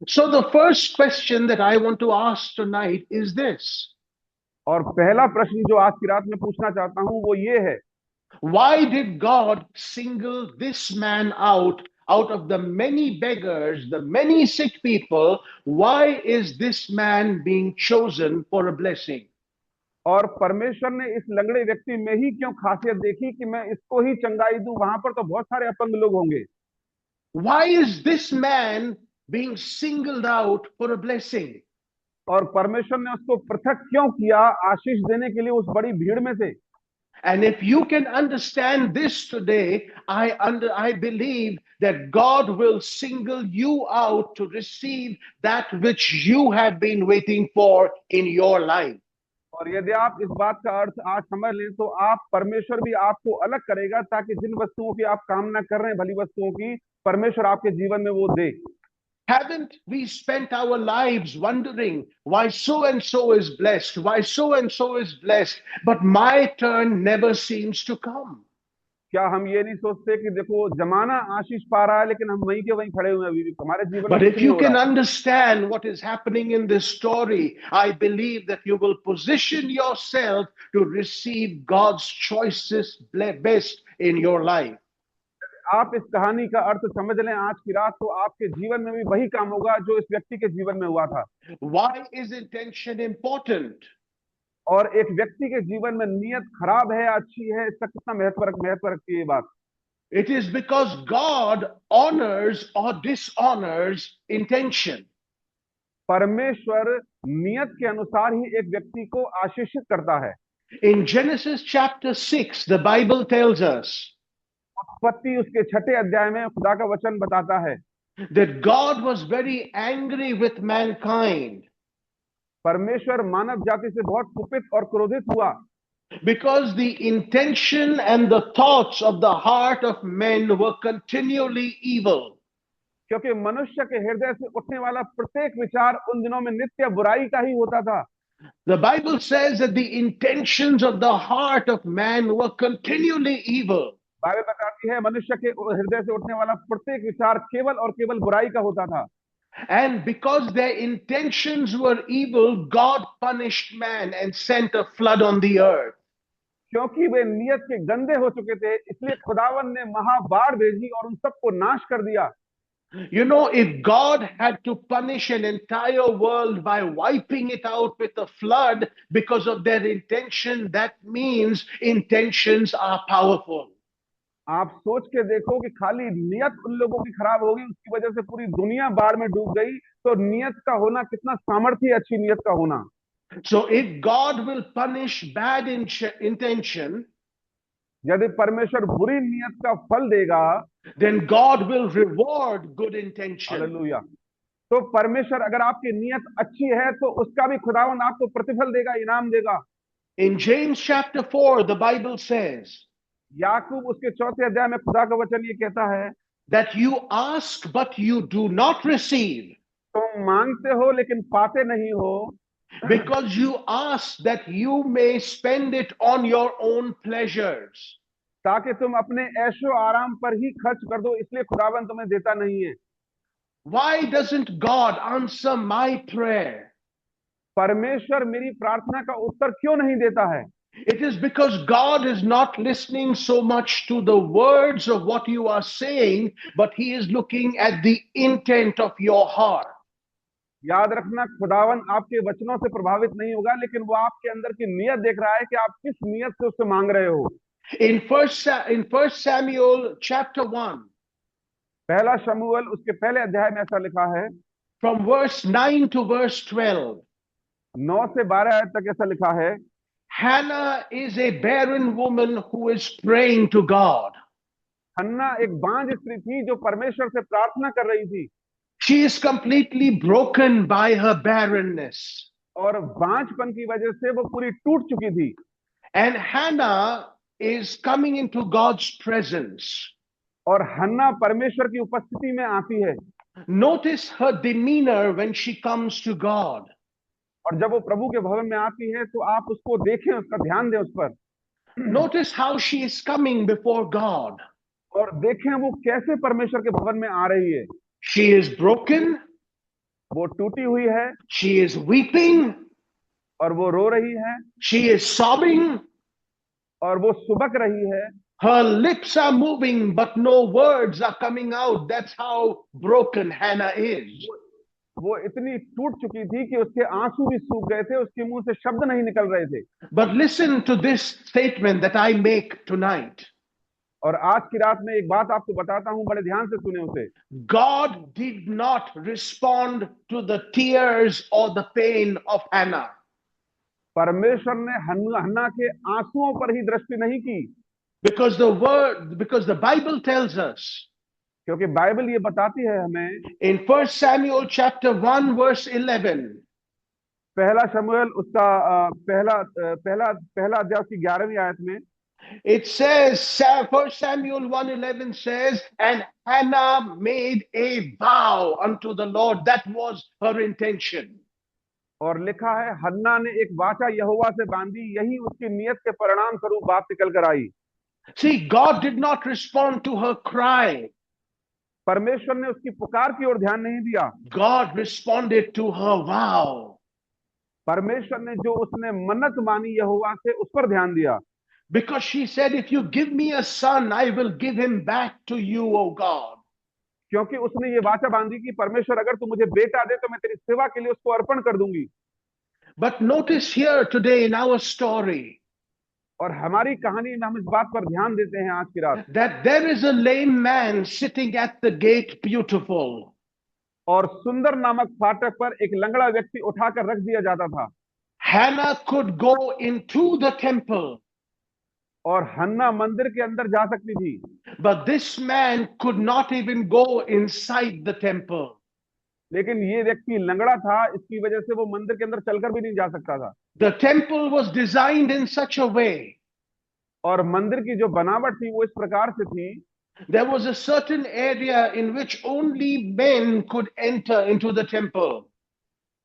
So the first question that I want to ask tonight is this. और पहला प्रश्न जो आज की रात में पूछना चाहता हूं वो ये है, Why did God single this man out of the many beggars, the many sick people? Why is this man being chosen for a blessing? और परमेश्वर ने इस लंगड़े व्यक्ति में ही क्यों खासियत देखी कि मैं इसको ही चंगाई दूं, वहां पर तो बहुत सारे अपंग लोग होंगे। Why is this man being singled out for a blessing? और परमेश्वर ने उसको पृथक क्यों किया आशीष देने के लिए उस बड़ी भीड़ में से। And if you can understand this today, I believe that God will single you out to receive that which you have been waiting for in your life. और यदि आप इस बात का अर्थ आज समझ लें तो आप परमेश्वर भी आपको अलग करेगा ताकि जिन वस्तुओं की आप कामना कर रहे हैं, भली वस्तुओं की, परमेश्वर आपके जीवन में वो दे। Haven't we spent our lives wondering why so and so is blessed, why so and so is blessed, but my turn never seems to come? क्या हम ये नहीं सोचते कि देखो जमाना आशीष पा रहा है लेकिन हम वहीं के वहीं खड़े हुए हैं, अभी भी हमारे जीवन But में if कुछ नहीं you हो can रहा है। understand what is happening in this story, I believe that you will position yourself to receive God's choicest best in your life. आप इस कहानी का अर्थ समझ लें आज की रात, तो आपके जीवन में भी वही काम होगा जो इस व्यक्ति के जीवन में हुआ था। Why is intention important? और एक व्यक्ति के जीवन में नियत खराब है अच्छी है, इसका कितना महत्व रखती है ये बात। It is because God honors or dishonors intention. परमेश्वर नियत के अनुसार ही एक व्यक्ति को आशीषित करता है। In Genesis chapter 6, the Bible tells us उत्पत्ति उसके 6 अध्याय में खुदा का वचन बताता है that God was very angry with mankind परमेश्वर मानव जाति से बहुत कुपित और क्रोधित हुआ, because the intention and the thoughts of the heart of men were continually evil. क्योंकि मनुष्य के हृदय से उठने वाला प्रत्येक विचार उन दिनों में नित्य बुराई का ही होता था। The Bible says that the intentions of the heart of man were continually evil. Bible बताती है मनुष्य के हृदय से उठने वाला प्रत्येक विचार केवल और केवल बुराई का होता था। And because their intentions were evil, God punished man and sent a flood on the earth. क्योंकि वे नियत के गंदे हो चुके थे, इसलिए खुदावन ने महाबाढ़ भेजी और उन सबको नाश कर दिया। You know, if God had to punish an entire world by wiping it out with a flood because of their intention, that means intentions are powerful. आप सोच के देखो कि खाली नियत उन लोगों की खराब होगी, उसकी वजह से पूरी दुनिया बाढ़ में डूब गई, तो नियत का होना कितना सामर्थ्य, अच्छी नियत का होना। So if God will punish bad intention, यदि परमेश्वर बुरी नियत का फल देगा, then God will reward good intention. Hallelujah. तो परमेश्वर अगर आपकी नियत अच्छी है तो उसका भी खुदावन आपको प्रतिफल देगा, इनाम देगा। In James chapter 4, the Bible says याकूब उसके 4 अध्याय में खुदा का वचन ये कहता है that you ask but you do not receive, तुम मांगते हो लेकिन पाते नहीं हो, because you ask that you may spend it on your own pleasures. ताकि तुम अपने ऐशो आराम पर ही खर्च कर दो, इसलिए खुदावन तुम्हें देता नहीं है। Why doesn't God answer my prayer? परमेश्वर मेरी प्रार्थना का उत्तर क्यों नहीं देता है? It is because God is not listening so much to the words of what you are saying, but He is looking at the intent of your heart. याद रखना, खुदावन आपके वचनों से प्रभावित नहीं होगा, लेकिन वो आपके अंदर की नियत देख रहा है कि आप किस नियत से उससे मांग रहे हो। In First Samuel chapter 1, पहला शमूएल उसके पहले अध्याय में ऐसा लिखा है, from verse 9 to verse 12, 9 से 12 आयत तक ऐसा लिखा है, Hannah is a barren woman who is praying to God. हन्ना एक बांझ स्त्री थी जो परमेश्वर से प्रार्थना कर रही थी, She is completely broken by her barrenness. और बांझपन की वजह से वो पूरी टूट चुकी थी। And Hannah is coming into God's presence. और हन्ना परमेश्वर की उपस्थिति में आती है। Notice her demeanor when she comes to God. और जब वो प्रभु के भवन में आती है तो आप उसको देखें, उसका ध्यान दें उस पर। Notice how she is coming before God. और देखें वो कैसे परमेश्वर के भवन में आ रही है। She is broken. वो टूटी हुई है। She is weeping. और वो रो रही है। She is sobbing. और वो सुबक रही है। Her lips are moving, but no words are coming out. That's how broken Hannah is. वो इतनी टूट चुकी थी कि उसके आंसू भी सूख गए थे, उसके मुंह से शब्द नहीं निकल रहे थे। But listen to this statement that I make tonight. और आज की रात में एक बात आपको बताता हूं, बड़े ध्यान से सुने उसे। God did not respond to the tears or the pain of Hannah. परमेश्वर ने हन्ना के आंसुओं पर ही दृष्टि नहीं की। Because the Bible tells us, क्योंकि बाइबल ये बताती है हमें in 1 Samuel chapter 1 verse 11, पहला शमूएल उसका पहला अध्याय की 11वीं आयत में it says, 1 Samuel 1:11 says, and Hannah made a vow unto the Lord. That was her intention. और लिखा है हन्ना ने एक वाचा यहोवा से बांधी, यही उसकी नियत के परिणाम स्वरूप बात निकल कर आई। See, God did not respond to her cry. परमेश्वर ने उसकी पुकार की ओर ध्यान नहीं दिया। God responded to her vow. परमेश्वर ने जो उसने मन्नत मानी यहोवा से, उस पर ध्यान दिया। Because she said, if you give me a son, I will give him back to you, O God. क्योंकि उसने ये वाचा बांधी कि परमेश्वर अगर तू मुझे बेटा दे तो मैं तेरी सेवा के लिए उसको अर्पण कर दूंगी। But notice here today in our story, और हमारी कहानी में हम इस बात पर ध्यान देते हैं आज की रात, that there is a lame man sitting at the gate, beautiful. और सुंदर नामक फाटक पर एक लंगड़ा व्यक्ति उठाकर रख दिया जाता था, Hannah could go into the temple, और हन्ना मंदिर के अंदर जा सकती थी, but this man could not even go inside the temple. लेकिन ये व्यक्ति लंगड़ा था, इसकी वजह से वो मंदिर के अंदर चलकर भी नहीं जा सकता था। The temple was designed in such a way. और मंदिर की जो बनावट थी वो इस प्रकार से थी, There was a certain area in which only men could enter into the temple.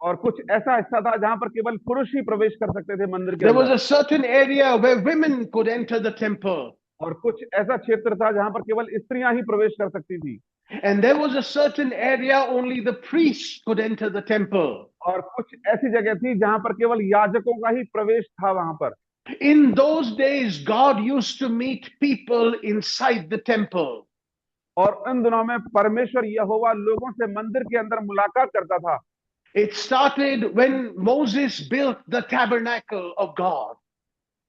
और कुछ ऐसा हिस्सा था जहां पर केवल पुरुष ही प्रवेश कर सकते थे मंदिर के There was अंदर, a certain area where women could enter the temple. और कुछ ऐसा क्षेत्र था जहां पर केवल स्त्रियां ही प्रवेश कर सकती थी, And there was a certain area only the priests could enter the temple. और कुछ ऐसी जगह थी जहां पर केवल याजकों का ही प्रवेश था वहां पर। In those days, God used to meet people inside the temple. और उन दिनों में परमेश्वर यहोवा लोगों से मंदिर के अंदर मुलाकात करता था। It started when Moses built the tabernacle of God.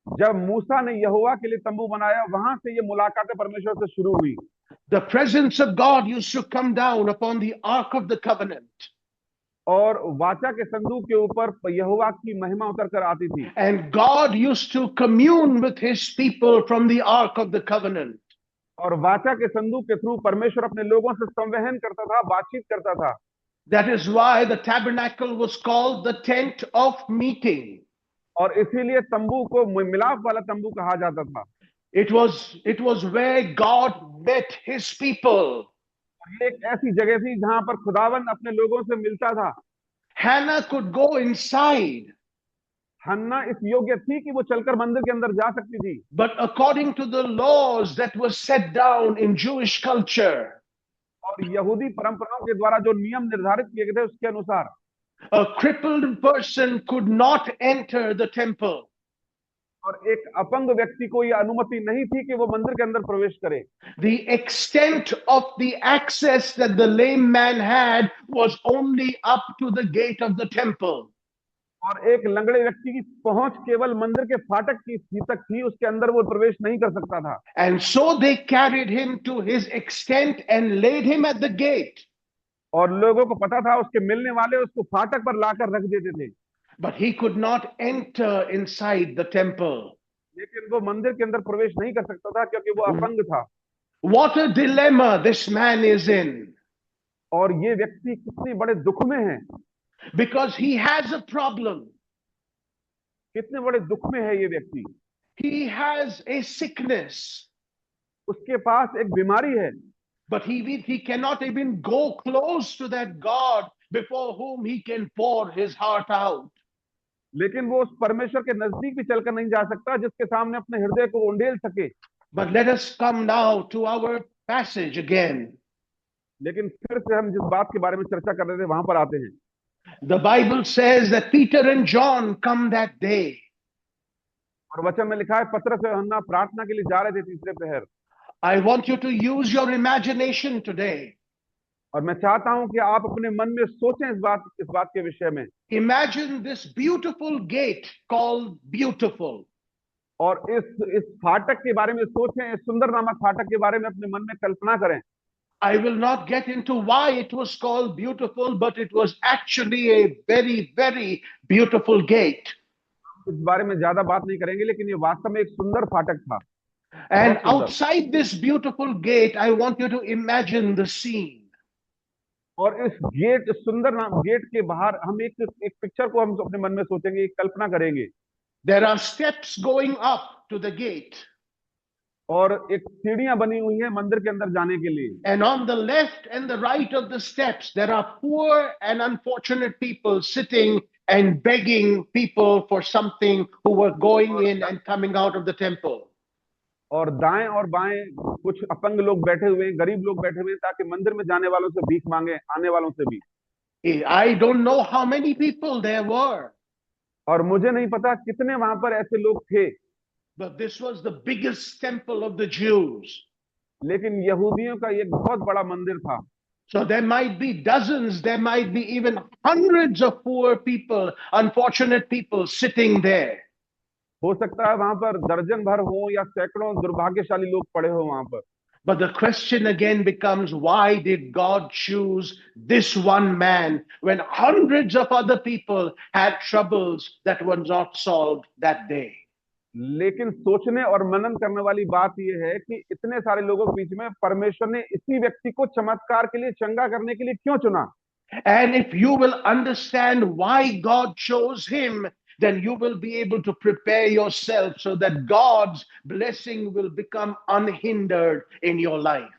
जब मूसा ने यहोवा के लिए तंबू बनाया, वहां से ये मुलाकातें परमेश्वर से शुरू हुई। The presence of God used to come down upon the Ark of the Covenant. और वाचा के संदूक के ऊपर यहोवा की महिमा उतर कर आती थी, And God used to commune with his people from the Ark of the Covenant. और वाचा के संदूक के थ्रू परमेश्वर अपने लोगों से संवहन करता था, बातचीत करता था। That is why the tabernacle was called the tent of meeting. और इसीलिए तंबू को मिलाप वाला तंबू कहा जाता था। It was where God met his people. ये एक ऐसी जगह थी जहां पर खुदावन अपने लोगों से मिलता था। Hannah could go inside, हन्ना इस योग्य थी कि वो चलकर मंदिर के अंदर जा सकती थी, but according to the laws that were set down in Jewish culture, और यहूदी परंपराओं के द्वारा जो नियम निर्धारित किए गए थे उसके अनुसार a crippled person could not enter the temple. और एक अपंग व्यक्ति को यह अनुमति नहीं थी कि वो मंदिर के अंदर प्रवेश करे। The extent of the access that the lame man had was only up to the gate of the temple. और एक लंगड़े व्यक्ति की पहुंच केवल मंदिर के फाटक की तक थी, उसके अंदर वो प्रवेश नहीं कर सकता था। And so they carried him to his extent and laid him at the gate. और लोगों को पता था उसके मिलने वाले उसको फाटक पर लाकर रख देते थे, But he could not enter inside the temple. लेकिन वो मंदिर के अंदर प्रवेश नहीं कर सकता था क्योंकि वो अपंग था। What a dilemma this man is in. और ये व्यक्ति कितने बड़े दुख में है, Because he has a problem. कितने बड़े दुख में है ये व्यक्ति। He has a sickness. उसके पास एक बीमारी है, But he cannot even go close to that God before whom he can pour his heart out. लेकिन वो उस परमेश्वर के नजदीक भी चलकर नहीं जा सकता जिसके सामने अपने हृदय को उंडेल सके। But let us come now to our passage again. लेकिन फिर से हम जिस बात के बारे में चर्चा कर रहे थे वहां पर आते हैं। The Bible says that Peter and John come that day. और वचन में लिखा है पतरस और यूहन्ना प्रार्थना के लिए जा रहे थे तीसरे पहर। I want you to use your imagination today. और मैं चाहता हूं कि आप अपने मन में सोचें इस बात के विषय में। Imagine this beautiful gate called Beautiful. और इस फाटक के बारे में सोचें, इस सुंदर नामक फाटक के बारे में अपने मन में कल्पना करें। I will not get into why it was called Beautiful, but it was actually a very, very beautiful gate. इस बारे में ज्यादा बात नहीं करेंगे, लेकिन ये वास्तव में एक सुंदर फाटक था। And outside this beautiful gate, I want you to imagine the scene. और इस सुंदर गेट के बाहर हम एक पिक्चर को हम अपने मन में सोचेंगे, एक कल्पना करेंगे। There are steps going up to the gate. और एक सीढ़ियां बनी हुई है मंदिर के अंदर जाने के लिए। And on the left and the right of the steps, there are poor and unfortunate people sitting and begging people for something who were going in and coming out of the temple. और दाएं और बाएं कुछ अपंग लोग बैठे हुए हैं, गरीब लोग बैठे हुए हैं, ताकि मंदिर में जाने वालों से भीख मांगे, आने वालों से भी। I don't know how many people there were. और मुझे नहीं पता कितने वहां पर ऐसे लोग थे। But this was the biggest temple of the Jews. लेकिन यहूदियों का एक बहुत बड़ा मंदिर था। So there might be dozens, there might be even hundreds of poor people, unfortunate people sitting there. हो सकता है वहां पर दर्जन भर हो या सैकड़ों दुर्भाग्यशाली लोग पड़े हो वहां पर। But the question again becomes, why did God choose this one man when hundreds of other people had troubles that were not solved that day? लेकिन सोचने और मनन करने वाली बात यह है कि इतने सारे लोगों के बीच में परमेश्वर ने इसी व्यक्ति को चमत्कार के लिए, चंगा करने के लिए क्यों चुना। And if you will understand why God chose him, then you will be able to prepare yourself so that God's blessing will become unhindered in your life.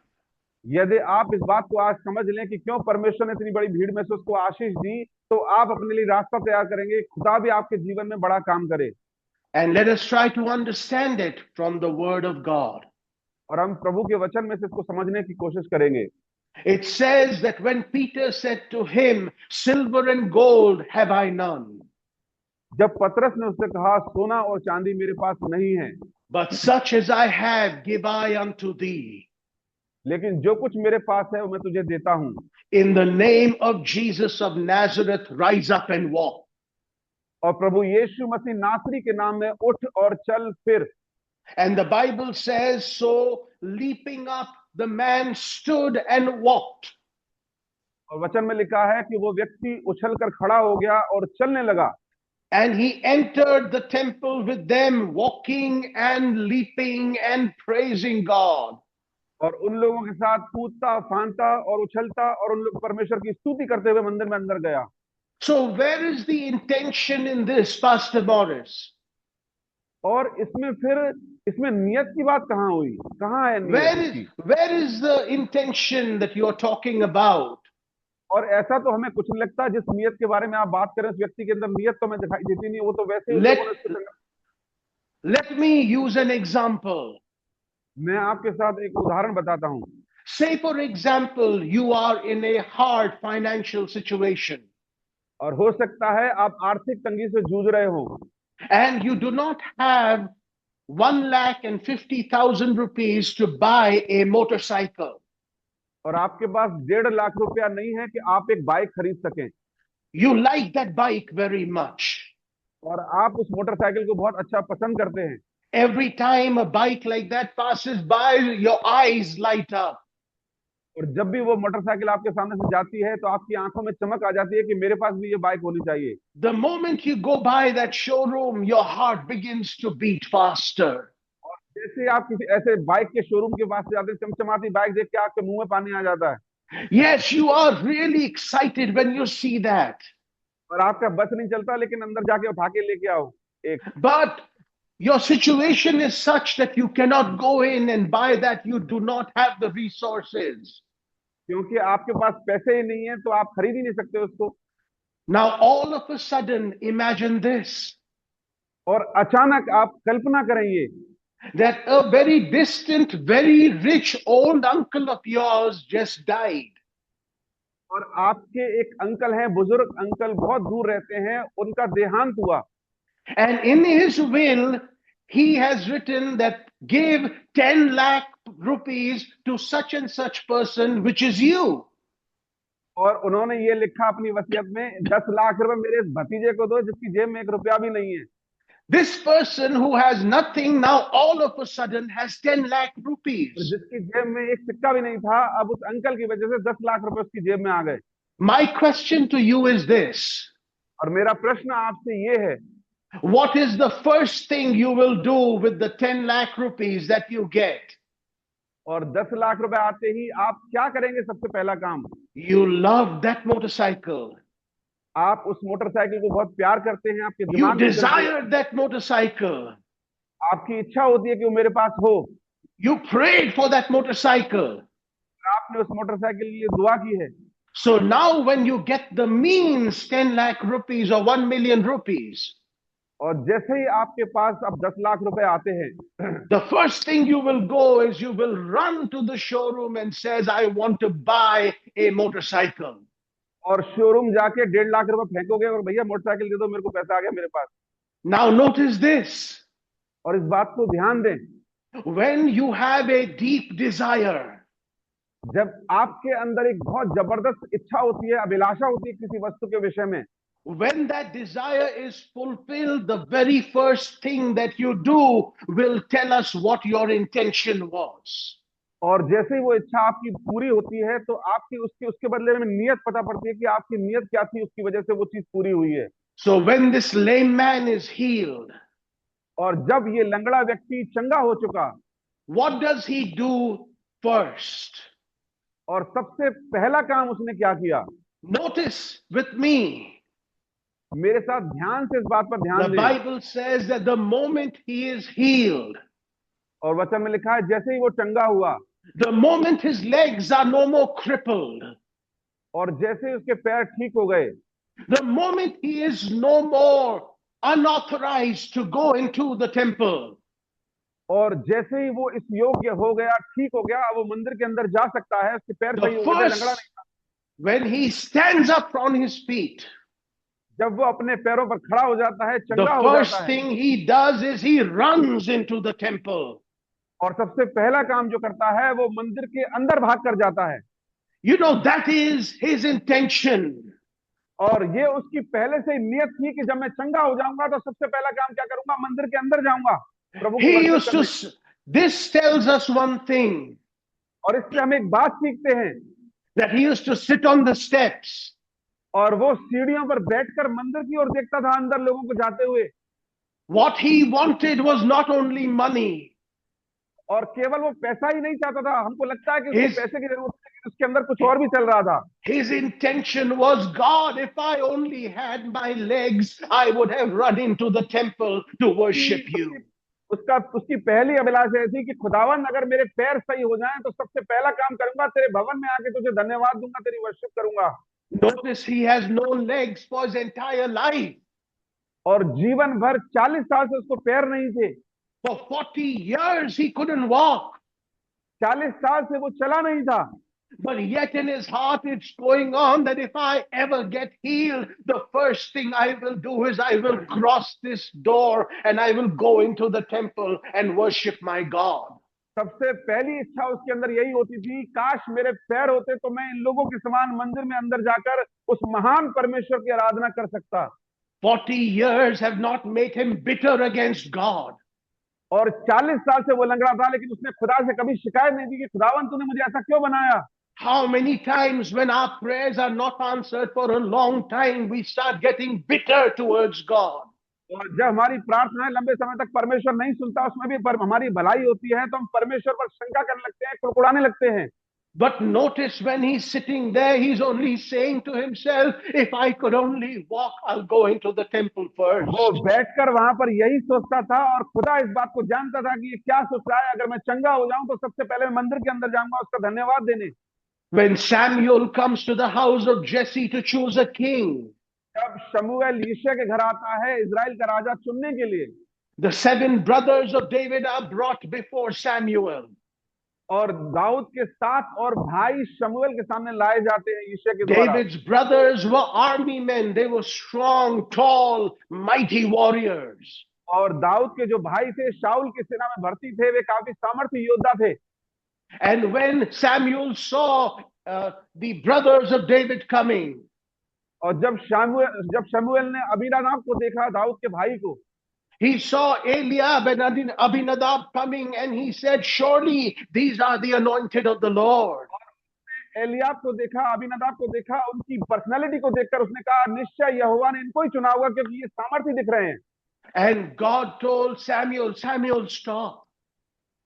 यदि आप इस बात को आज समझ लें कि क्यों परमेश्वर ने इतनी बड़ी भीड़ में से उसको आशीष दी, तो आप अपने लिए रास्ता तैयार करेंगे, खुदा भी आपके जीवन में बड़ा काम करे। And let us try to understand it from the word of God. और हम प्रभु के वचन में से इसको समझने की कोशिश करेंगे। It says that when Peter said to him, "Silver and gold have I none, जब पतरस ने उससे कहा, सोना और चांदी मेरे पास नहीं है, but such as I have give I unto thee. लेकिन जो कुछ मेरे पास है वो मैं तुझे देता हूं। In the name of Jesus of Nazareth, rise up and walk." और प्रभु यीशु मसीह नासरी के नाम में उठ और चल फिर। And the Bible says, so leaping up, the man stood and walked. और वचन में लिखा है कि वो व्यक्ति उछलकर खड़ा हो गया और चलने लगा। And he entered the temple with them, walking and leaping and praising God. और उन लोगों के साथ कूदता, फांदता और उछलता और उन लोग परमेश्वर की स्तुति करते हुए मंदिर में अंदर गया। So where is the intention in this, Pastor Morris? और इसमें नियत की बात कहाँ हुई, कहाँ है नियत की? Where is the intention that you are talking about? और ऐसा तो हमें कुछ नहीं लगता, जिस नियत के बारे में आप बात करें उस व्यक्ति के अंदर नियत तो हमें दिखाई देती नहीं, वो तो वैसे ही Let me use an example. मैं आपके साथ एक उदाहरण बताता हूं। Say for example, you are in a hard financial situation. और हो सकता है आप आर्थिक तंगी से जूझ रहे हो। And you do not have 1,50,000 rupees to buy a motorcycle. और आपके पास 1.5 लाख रुपया नहीं है कि आप एक बाइक खरीद सकें। You like that bike very much. और आप उस मोटरसाइकिल को बहुत अच्छा पसंद करते हैं। Every time a bike like that passes by, your eyes light up. और जब भी वो मोटरसाइकिल आपके सामने से जाती है तो आपकी आंखों में चमक आ जाती है कि मेरे पास भी ये बाइक होनी चाहिए। The moment you go by that showroom, your heart begins to beat faster. और जैसे आप किसी ऐसे बाइक के शोरूम के पास जाते हैं, चमचमाती बाइक देख के आपके मुंह में पानी आ जाता है। Yes, you are really excited when you see that. और आपका बस नहीं चलता, लेकिन अंदर जाके उठा के लेके आओ एक। But your situation is such that you cannot go in and buy that. You do not have the resources. क्योंकि आपके पास पैसे ही नहीं है तो आप खरीद ही नहीं सकते उसको। Now all of a sudden, imagine this. और अचानक आप कल्पना करेंगे That a very distant, very rich old uncle of yours just died. और आपके एक अंकल हैं, बुजुर्ग अंकल, बहुत दूर रहते हैं, उनका देहांत हुआ। And in his will, he has written that give 10 lakh rupees to such and such person, which is you. और उन्होंने ये लिखा अपनी वसीयत में, 10 लाख रुपए मेरे इस भतीजे को दो जिसकी जेब में 1 रुपया भी नहीं है। This person who has nothing now all of a sudden has 10 lakh rupees. जिसकी जेब में एक सिक्का भी नहीं था, अब उस अंकल की वजह से 10 लाख रुपए उसकी जेब में आ गए। My question to you is this. और मेरा प्रश्न आपसे ये है, What is the first thing you will do with the 10 lakh rupees that you get? और 10 लाख रुपए आते ही आप क्या करेंगे? सबसे पहला काम, You love that motorcycle. आप उस मोटरसाइकिल को बहुत प्यार करते हैं, आपके You दिमाग में desire that motorcycle. आपकी इच्छा होती है कि वो मेरे पास हो। You prayed for that motorcycle. आपने उस मोटरसाइकिल के लिए दुआ की है। So now when you get the means 10 lakh rupees or 1 million rupees, और जैसे ही आपके पास अब 10 लाख रुपए आते हैं, the first thing you will go is you will run to the showroom and says, I want to buy a motorcycle. और showroom जाके 1.5 लाख रुपए फेंकोगे और भैया मोटरसाइकिल दे दो, मेरे को पैसा आ गया मेरे पास। Now notice this. और इस बात को ध्यान दें, When you have a deep desire, जब आपके अंदर एक बहुत जबरदस्त इच्छा होती है, अभिलाषा होती है किसी वस्तु के विषय में, when that desire is fulfilled, the very first thing that you do will tell us what your intention was. और जैसे ही वो इच्छा आपकी पूरी होती है तो आपकी उसके उसके बदले में नियत पता पड़ती है कि आपकी नियत क्या थी, उसकी वजह से वो चीज पूरी हुई है। So when this lame man is healed, और जब ये लंगड़ा व्यक्ति चंगा हो चुका, what does he do first? और सबसे पहला काम उसने क्या किया? Notice with me, मेरे साथ ध्यान से इस बात पर ध्यान the दें। Bible says that the moment he is healed, और वचन में लिखा है जैसे ही वो चंगा हुआ, the moment his legs are no more crippled, और जैसे ही उसके पैर ठीक हो गए, the moment he is no more unauthorized to go into the temple, और जैसे ही वो इस योग्य हो गया, ठीक हो गया, अब वो मंदिर के अंदर जा सकता है, उसके पैर सही the हो गए, लंगड़ा first, नहीं था। when he stands up on his feet, जब वो अपने पैरों पर खड़ा हो जाता है, the चंगा हो first जाता है, thing he does is he runs into the temple. और सबसे पहला काम जो करता है वो मंदिर के अंदर भाग कर जाता है। You know, that is his intention. और ये उसकी पहले से ही नियत थी कि जब मैं चंगा हो जाऊंगा तो सबसे पहला काम क्या करूंगा? मंदिर के अंदर जाऊंगा, प्रभु को He वर्शिप used to, करने। this tells us one thing, और इससे हम एक बात सीखते हैं, that he used to sit on the steps. और वो सीढ़ियों पर बैठकर मंदिर की ओर देखता था, अंदर लोगों को जाते हुए। What he wanted was not only money, और केवल वो पैसा ही नहीं चाहता था, हमको लगता है कि उसको His- पैसे की जरूरत है, लेकिन उसके अंदर कुछ और भी चल रहा था। his intention was, God, if I only had my legs, I would have run into the temple to worship you. उसकी पहली अभिलाषा ये थी कि खुदावन अगर मेरे पैर सही हो जाएं तो सबसे पहला काम करूंगा, तेरे भवन में आके तुझे धन्यवाद दूंगा, तेरी वर्शिप करूंगा। Notice he has no legs for his entire life. और जीवन भर 40 साल से उसको पैर नहीं थे, For 40 years he couldn't walk. 40 साल से वो चला नहीं था, But yet in his heart it's going on that if I ever get healed, the first thing I will do is I will cross this door and I will go into the temple and worship my God. सबसे पहली इच्छा उसके अंदर यही होती थी, काश मेरे पैर होते तो मैं इन लोगों के समान मंदिर में अंदर जाकर उस महान परमेश्वर की आराधना कर सकता। 40 years have not made him bitter against God. और 40 साल से वो लंगड़ा था, लेकिन उसने खुदा से कभी शिकायत नहीं की कि खुदावन तूने मुझे ऐसा क्यों बनाया। How many times when our prayers are not answered for a long time, we start getting bitter towards God. और जब हमारी प्रार्थनाएं लंबे समय तक परमेश्वर नहीं सुनता, उसमें भी हमारी भलाई होती है, तो हम परमेश्वर पर शंका करने लगते हैं, कुड़कुड़ाने लगते हैं। But notice when he's sitting there, he's only saying to himself, if I could only walk, I'll go into the temple first. वो बैठकर वहां पर यही सोचता था, और खुदा इस बात को जानता था कि ये क्या सोच रहा है, अगर मैं चंगा हो जाऊं तो सबसे पहले मैं मंदिर के अंदर जाऊंगा उसका धन्यवाद देने। When Samuel comes to the house of Jesse to choose a king, जब शमूएल यिशै के घर आता है इजराइल का राजा चुनने के लिए, the 7 brothers of David are brought before Samuel. और दाऊद के 7 और भाई शमूएल के सामने लाए जाते हैं यिशै के द्वारा। David's brothers were army men. They were strong, tall, mighty warriors. और दाऊद के जो भाई थे शाऊल की सेना में भर्ती थे, वे काफी सामर्थ्य योद्धा थे। And when Samuel saw the brothers of David coming, और जब शमूएल ने अबीनादाब को देखा, दाऊद के भाई को, he saw Eliab and Abinadab coming, and he said, surely these are the anointed of the Lord. Eliab को देखा, अबीनादाब को देखा, उनकी पर्सनालिटी को देखकर उसने कहा निश्चय यहोवा ने इनको ही चुना होगा, क्योंकि ये सामर्थ्य दिख रहे हैं। And God told Samuel, Samuel, stop,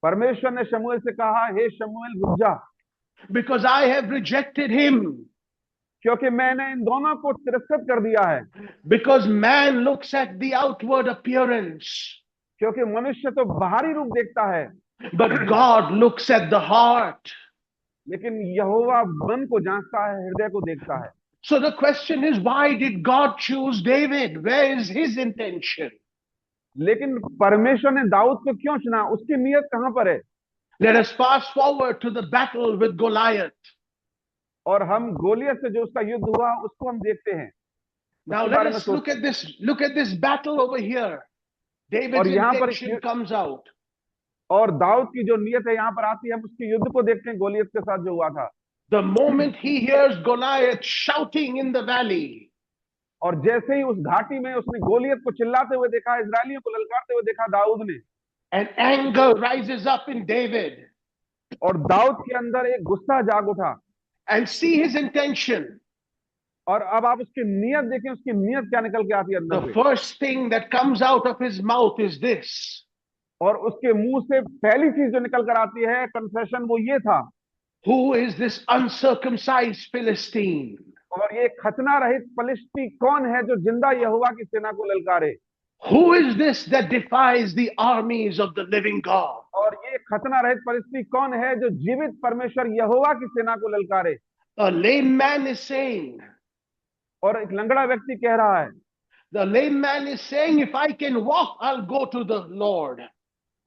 परमेश्वर ने शमूएल से कहा, हे शमूएल रुक जा, because I have rejected him. क्योंकि मैंने इन दोनों को तिरस्कृत कर दिया है। Because man looks at the outward appearance, क्योंकि मनुष्य तो बाहरी रूप देखता है, but God looks at the heart. लेकिन यहोवा मन को जांचता है, हृदय को देखता है। So the question is, why did God choose David? Where is his intention? लेकिन परमेश्वर ने दाऊद को क्यों चुना, उसकी नीयत कहां पर है? Let us fast forward to the battle with Goliath. और हम गोलियत से जो उसका युद्ध हुआ उसको हम देखते हैं। Now let us look at this battle over here. David's intention comes out. और दाऊद की जो नियत है यहाँ पर आती है, हम उसके युद्ध को देखते हैं गोलियत के साथ जो हुआ था। The moment he hears Goliath shouting in the valley, और जैसे ही उस घाटी में उसने गोलियत को चिल्लाते हुए देखा, इजरायलियों को ललकारते हुए देखा दाऊद ने, and anger rises up in David. और दाऊद के अंदर एक गुस्सा जाग उठा। And see his intention. और अब आप उसकी नीयत देखें, उसकी नीयत क्या निकल के आती है अंदर The से। first thing that comes out of his mouth is this: और उसके मुंह से पहली चीज जो निकल कर आती है कन्फेशन, वो ये था, Who is this uncircumcised Philistine? और ये खतना रहित फलिश्ती कौन है जो जिंदा यहोवा की सेना को ललकारे? Who is this that defies the armies of the living God? और ये खतना रहित फलिश्ती कौन है जो जीवित परमेश्वर यहोवा की सेना को ललकारे? A lame man is saying, और एक लंगड़ा व्यक्ति कह रहा है, the lame man is saying, if I can walk, I'll go to the Lord.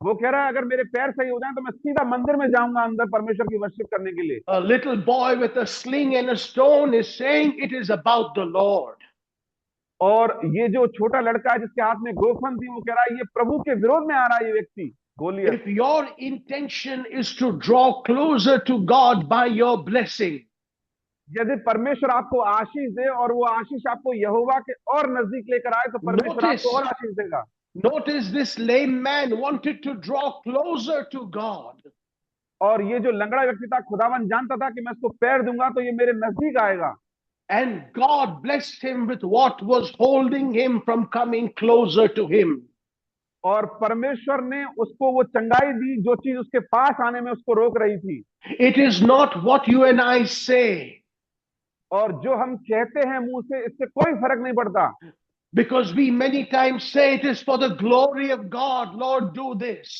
वो कह रहा है अगर मेरे पैर सही हो जाए तो मैं सीधा मंदिर में जाऊंगा अंदर परमेश्वर की वर्शिप करने के लिए। A little boy with a sling and a stone is saying, it is about the Lord. और ये जो छोटा लड़का है जिसके हाथ में गोफन थी, वो कह रहा है ये प्रभु के विरोध में आ रहा है ये व्यक्ति Goliath. If your intention is to draw closer to God by your blessing, यदि परमेश्वर आपको आशीष दे और वो आशीष आपको यहोवा के और नजदीक लेकर आए तो परमेश्वर Notice. आपको और आशीष देगा। notice this lame man wanted to draw closer to God. और ये जो लंगड़ा व्यक्ति था, खुदावन जानता था कि मैं इसको पैर दूंगा तो ये मेरे नजदीक आएगा। And God blessed him with what was holding him from coming closer to him. और परमेश्वर ने उसको वो चंगाई दी जो चीज उसके पास आने में उसको रोक रही थी। It is not what you and I say, और जो हम कहते हैं मुंह से, इससे कोई फर्क नहीं पड़ता, because we many times say it is for the glory of God, Lord, do this.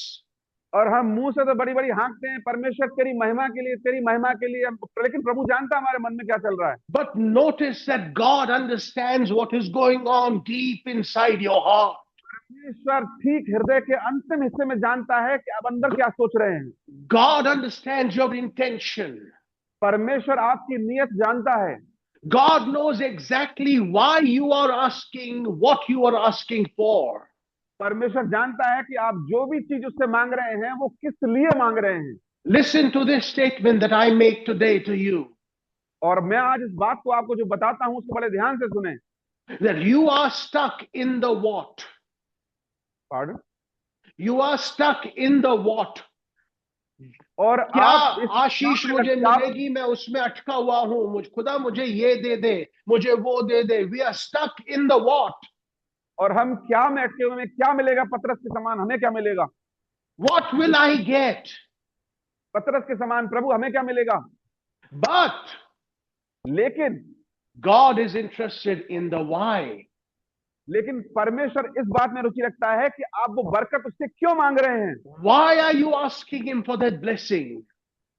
और हम मुंह से तो बड़ी बड़ी हाँकते हैं, परमेश्वर तेरी महिमा के लिए, तेरी महिमा के लिए, लेकिन प्रभु जानता हमारे मन में क्या चल रहा है। But notice that God understands what is going on deep inside your heart. परमेश्वर ठीक हृदय के अंतिम हिस्से में जानता है कि आप अंदर क्या सोच रहे हैं। God understands your intention. परमेश्वर आपकी नियत जानता है। God knows exactly why you are asking what you are asking for. परमेश्वर जानता है कि आप जो भी चीज उससे मांग रहे हैं वो किस लिए मांग रहे हैं। Listen to this statement that I make today to you, और मैं आज इस बात को आपको जो बताता हूं उसको बड़े ध्यान से सुने। that you are stuck in the what? Pardon? You are stuck in the what? और क्या आप इस आशीष मुझे मिलेगी, मैं उसमें अटका हुआ हूं, खुदा मुझे ये दे दे, मुझे वो दे दे। We are stuck in the what? और हम क्या में अटके हुए हैं, क्या मिलेगा पतरस के समान, हमें क्या मिलेगा? What will I get? पतरस के समान प्रभु हमें क्या मिलेगा? But लेकिन God is interested in the why. लेकिन परमेश्वर इस बात में रुचि रखता है कि आप वो बरकत उससे क्यों मांग रहे हैं। Why are you asking him for that blessing?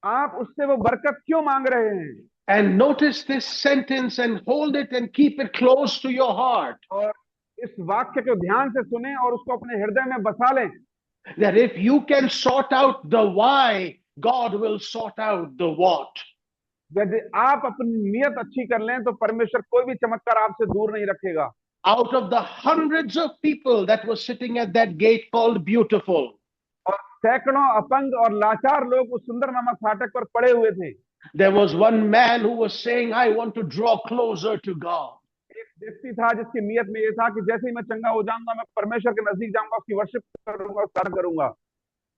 आप उससे वो बरकत क्यों मांग रहे हैं? And notice this sentence and hold it and keep it close to your heart. और इस वाक्य को ध्यान से सुने और उसको अपने हृदय में बसा लें। That if you can sort out the why, God will sort out the what. यदि आप अपनी नियत अच्छी कर लें तो परमेश्वर कोई भी चमत्कार आपसे दूर नहीं रखेगा। Out of the hundreds of people that were sitting at that gate called Beautiful, और सैकड़ों अपंग और लाचार लोग उस सुंदर नामक फाटक पर पड़े हुए थे, there was one man who was saying, I want to draw closer to God. एक व्यक्ति था जिसकी नियत में ये था कि जैसे ही मैं चंगा हो जाऊंगा मैं परमेश्वर के नजदीक जाऊंगा, उसकी वर्शिप करूंगा, उसका आदर करूंगा।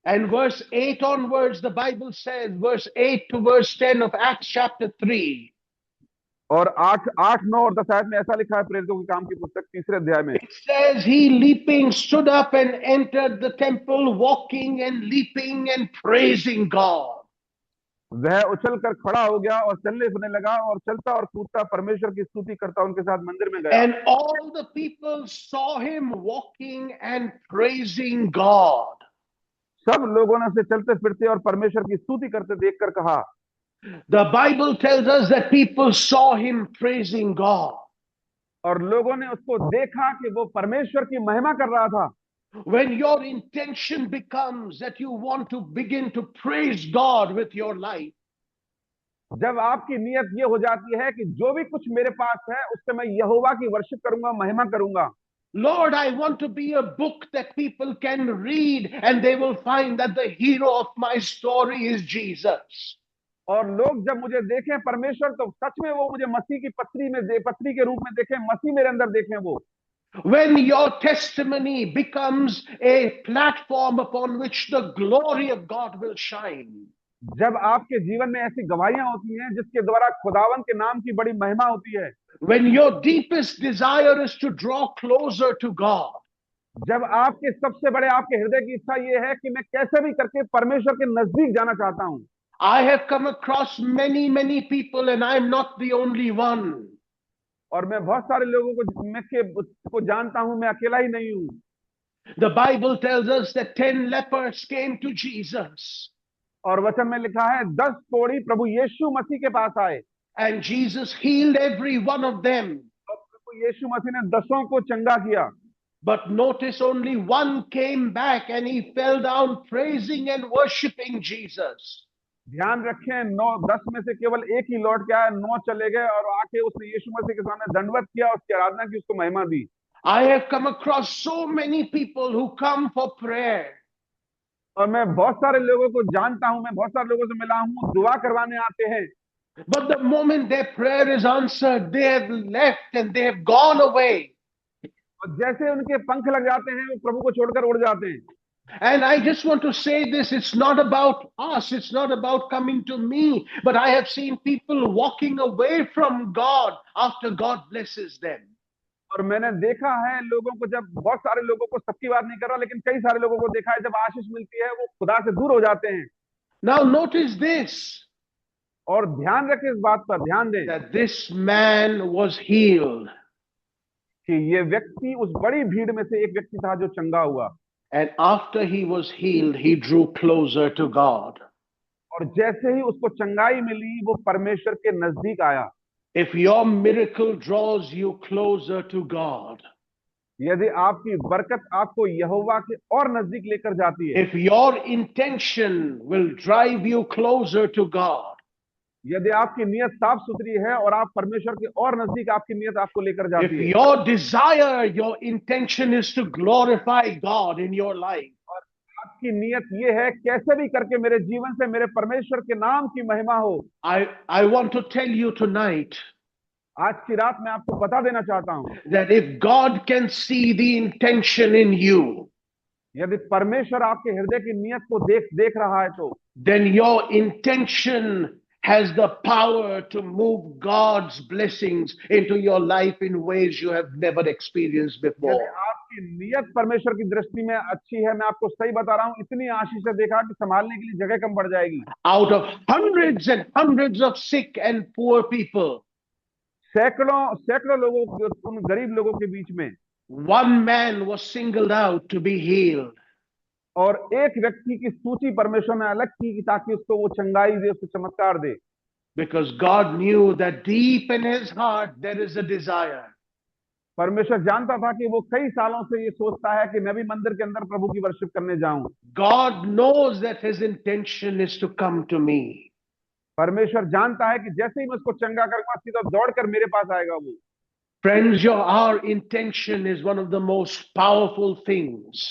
And verse 8 onwards, the Bible says, verse 8 to verse 10 of Acts chapter 3, और 8, 9 और 10 आयत में ऐसा लिखा है प्रेरितों के काम की पुस्तक 3 अध्याय में। it says, he leaping stood up and entered the temple, walking and leaping and praising God. वह उछल कर खड़ा हो गया और चलने फिरने लगा और चलता और कूदता परमेश्वर की स्तुति करता उनके साथ मंदिर में गया। And all the people saw him walking and praising God. सब लोगों ने उसे चलते फिरते और परमेश्वर की स्तुति करते देखकर कहा। The Bible tells us that people saw him praising God. और लोगों ने उसको देखा कि वो परमेश्वर की महिमा कर रहा था। When your intention becomes that you want to begin to praise God with your life, जब आपकी नियत ये हो जाती है कि जो भी कुछ मेरे पास है उससे मैं यहोवा की वर्शिप करूंगा, महिमा करूंगा। Lord, I want to be a book that people can read and they will find that the hero of my story is Jesus. और लोग जब मुझे देखें परमेश्वर, तो सच में वो मुझे मसीह की पत्री के रूप में देखें, मसीह मेरे अंदर देखें वो। When your testimony becomes a platform upon which the glory of God will shine. जब आपके जीवन में ऐसी गवाहियां होती हैं जिसके द्वारा खुदावन के नाम की बड़ी महिमा होती है, When your deepest desire is to draw closer to God. जब आपके सबसे बड़े आपके हृदय की इच्छा ये है कि मैं कैसे भी करके परमेश्वर के नजदीक जाना चाहता हूं। I have come across many people and I am not the only one. और मैं बहुत सारे लोगों को जानता हूं, मैं अकेला ही नहीं हूं। The Bible tells us that 10 lepers came to Jesus. और वचन में लिखा है 10 कोढ़ी प्रभु यीशु मसीह के पास आए, And Jesus healed every one of them. और प्रभु यीशु मसीह ने 10 को चंगा किया। But notice only one came back and he fell down praising and worshiping Jesus. ध्यान रखें, 10 में से केवल एक ही लौट के आया, 9 चले गए और आके उसने यीशु मसीह के सामने दंडवत किया, उसकी आराधना की, उसको महिमा दी। I have come across so many people who come for prayer. और मैं बहुत सारे लोगों को जानता हूं, मैं बहुत सारे लोगों से मिला हूं, दुआ करवाने आते हैं, But the moment their prayer is answered, they have left and they have gone away. और जैसे उनके पंख लग जाते हैं वो प्रभु को छोड़कर उड़ जाते हैं। And I just want to say this, it's not about us, it's not about coming to me, but I have seen people walking away from God after God blesses them. और मैंने देखा है लोगों को, जब बहुत सारे लोगों को, सबकी बात नहीं कर रहा, लेकिन कई सारे लोगों को देखा है जब आशीष मिलती है वो खुदा से दूर हो जाते हैं। Now notice this, और ध्यान रखें, इस बात पर ध्यान दें that this man was healed. कि ये व्यक्ति उस बड़ी भीड़ में से एक व्यक्ति था जो चंगा हुआ। And after he was healed, he drew closer to God. और जैसे ही उसको चंगाई मिली वो परमेश्वर के नजदीक आया। If your miracle draws you closer to God, यदि आपकी बरकत आपको यहोवा के और नजदीक लेकर जाती है, if your intention will drive you closer to God, यदि आपकी नियत साफ सुथरी है और आप परमेश्वर के और नजदीक आपकी नियत आपको लेकर if जाती है, your desire, your intention is to glorify God in your life, आपकी नियत ये है कैसे भी करके मेरे जीवन से मेरे परमेश्वर के नाम की महिमा हो। I want to tell you tonight आज की रात मैं आपको बता देना चाहता हूं, that if God can see the intention in you, यदि परमेश्वर आपके हृदय की नियत को देख रहा है, तो then your intention has the power to move God's blessings into your life in ways you have never experienced before. यदि आपकी नियत परमेश्वर की दृष्टि में अच्छी है, मैं आपको सही बता रहा हूं, इतनी आशीष से देखा कि संभालने के लिए जगह कम पड़ जाएगी। Out of hundreds and hundreds of sick and poor people, सैकड़ों लोगों, उन गरीब लोगों के बीच में one man was singled out to be healed. और एक व्यक्ति की सूची परमेश्वर ने अलग की ताकि उसको वो चंगाई दे, उसको चमत्कार दे। Because God knew that deep in his heart there is a desire. परमेश्वर जानता था कि वो कई सालों से ये सोचता है कि मैं भी मंदिर के अंदर प्रभु की वर्शिप करने जाऊं। God knows that his intention is to come to me. परमेश्वर जानता है कि जैसे ही मैं उसको चंगा करूंगा सीधा दौड़कर मेरे पास आएगा वो। Friends, our intention is one of the most powerful things.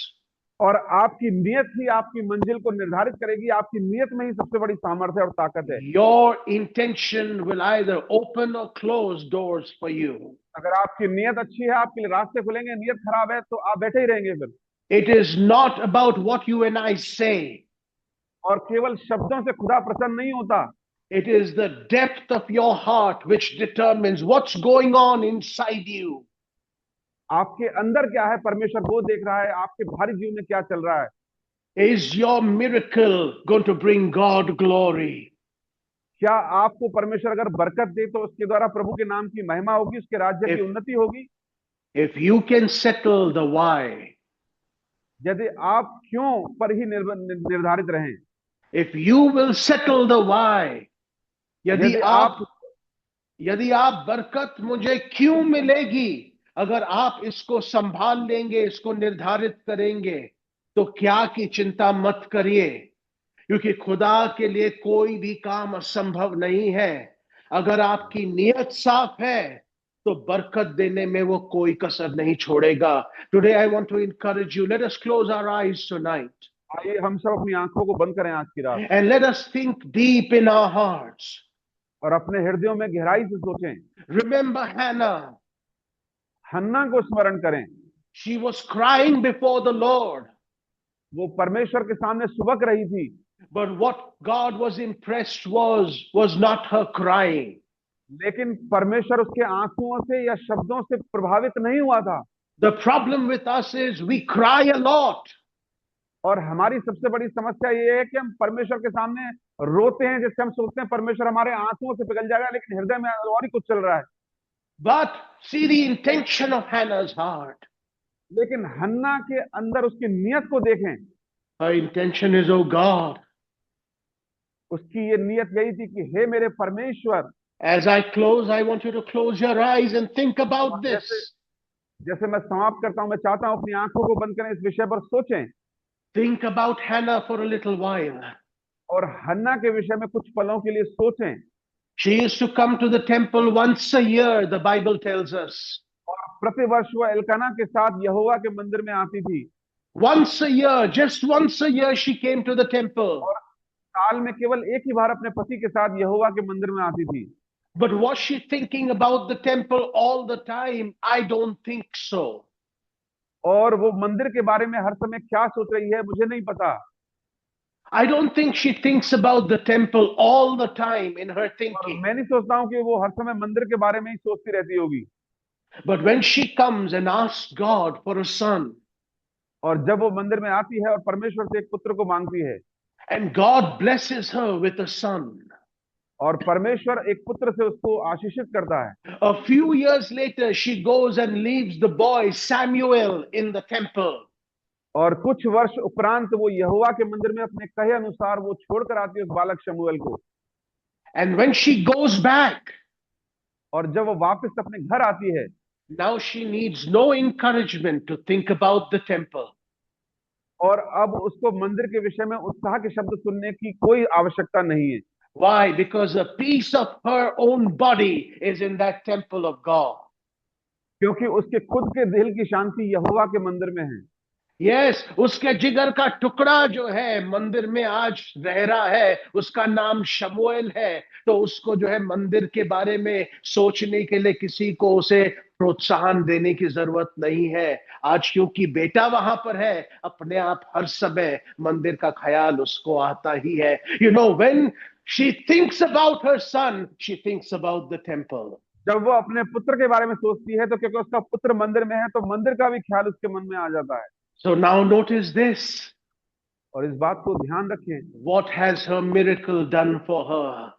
और आपकी नियत ही आपकी मंजिल को निर्धारित करेगी, आपकी नियत में ही सबसे बड़ी सामर्थ्य और ताकत है। Your intention will either open or close doors for you. अगर आपकी नियत अच्छी है आपके लिए रास्ते खुलेंगे, नियत खराब है तो आप बैठे ही रहेंगे फिर। It is not about what you and I say. और केवल शब्दों से खुदा प्रसन्न नहीं होता। It is the depth of your heart which determines what's going on inside you. आपके अंदर क्या है परमेश्वर वो देख रहा है, आपके बाहरी जीवन में क्या चल रहा है। Is your miracle going to bring God glory? क्या आपको परमेश्वर अगर बरकत दे तो उसके द्वारा प्रभु के नाम की महिमा होगी, उसके राज्य की उन्नति होगी। If you can settle the why, यदि आप क्यों पर ही निर्धारित रहें, if you will settle the why, यदि आप बरकत मुझे क्यों मिलेगी, अगर आप इसको संभाल लेंगे, इसको निर्धारित करेंगे, तो क्या की चिंता मत करिए, क्योंकि खुदा के लिए कोई भी काम असंभव नहीं है। अगर आपकी नियत साफ है तो बरकत देने में वो कोई कसर नहीं छोड़ेगा। Today I want to encourage you, let us close our eyes tonight. आइए हम सब अपनी आंखों को बंद करें आज की रात and let us think deep in our hearts. और अपने हृदयों में गहराई से सोचें। Remember Hannah. हन्ना को स्मरण करें। She was crying before the Lord. वो परमेश्वर के सामने सुबक रही थी, But what God was impressed was not her crying. लेकिन परमेश्वर उसके आंसुओं से या शब्दों से प्रभावित नहीं हुआ था। The problem with us is we cry a lot. और हमारी सबसे बड़ी समस्या ये है कि हम परमेश्वर के सामने रोते हैं, जैसे हम सोचते हैं परमेश्वर हमारे आंसुओं से पिघल जाएगा, लेकिन हृदय में और ही कुछ चल रहा है। But see the intention of Hannah's heart. लेकिन हन्ना के अंदर उसकी नियत को देखें। Her intention is, oh God, उसकी ये नियत यही थी कि हे मेरे परमेश्वर। as I close, I want you to close your eyes and think about this. जैसे मैं समाप्त करता हूं, मैं चाहता हूं अपनी आंखों को बंद करें, इस विषय पर सोचें। Think about Hannah for a little while. और हन्ना के विषय में कुछ पलों के लिए सोचें। She used to come to the temple once a year, the Bible tells us. और प्रतिवर्ष वह एल्काना के साथ यहोवा के मंदिर में आती थी। Once a year, just once a year, she came to the temple. और साल में केवल एक ही बार अपने पति के साथ यहोवा के मंदिर में आती थी। But was she thinking about the temple all the time? I don't think so. और वो मंदिर के बारे में हर समय क्या सोच रही है मुझे नहीं पता। I don't think she thinks about the temple all the time in her और thinking. मैं नहीं सोचता हूँ कि वो हर समय मंदिर के बारे में ही सोचती रहती होगी। But when she comes and asks God for a son, और जब वो मंदिर में आती है और परमेश्वर से एक पुत्र को मांगती है, and God blesses her with a son, और परमेश्वर एक पुत्र से उसको आशीषित करता है, a few years later she goes and leaves the boy Samuel in the temple. और कुछ वर्ष उपरांत वो यहोवा के मंदिर में अपने कहे अनुसार वो छोड़कर आती है उस बालक शमूएल को। And when she goes back, और जब वो वापस अपने घर आती है, now she needs no encouragement to think about the temple. और अब उसको मंदिर के विषय में उत्साह के शब्द सुनने की कोई आवश्यकता नहीं है। Why? Because a piece of her own body is in that temple of God. क्योंकि उसके खुद के दिल की शांति यहोवा के मंदिर में है। Yes, उसके जिगर का टुकड़ा जो है मंदिर में आज रह रहा है, उसका नाम शमूएल है। तो उसको जो है मंदिर के बारे में सोचने के लिए किसी को उसे प्रोत्साहन देने की जरूरत नहीं है। आज क्योंकि बेटा वहां पर है, अपने आप हर समय मंदिर का ख्याल उसको आता ही है। You know, when she thinks about her son, she thinks about the temple. जब वो अपने पुत्र के बारे में सोचती है तो क्योंकि उसका पुत्र मंदिर में है तो मंदिर का भी ख्याल उसके मन में आ जाता है। So now notice this. और इस बात को ध्यान रखें, What has her miracle done for her?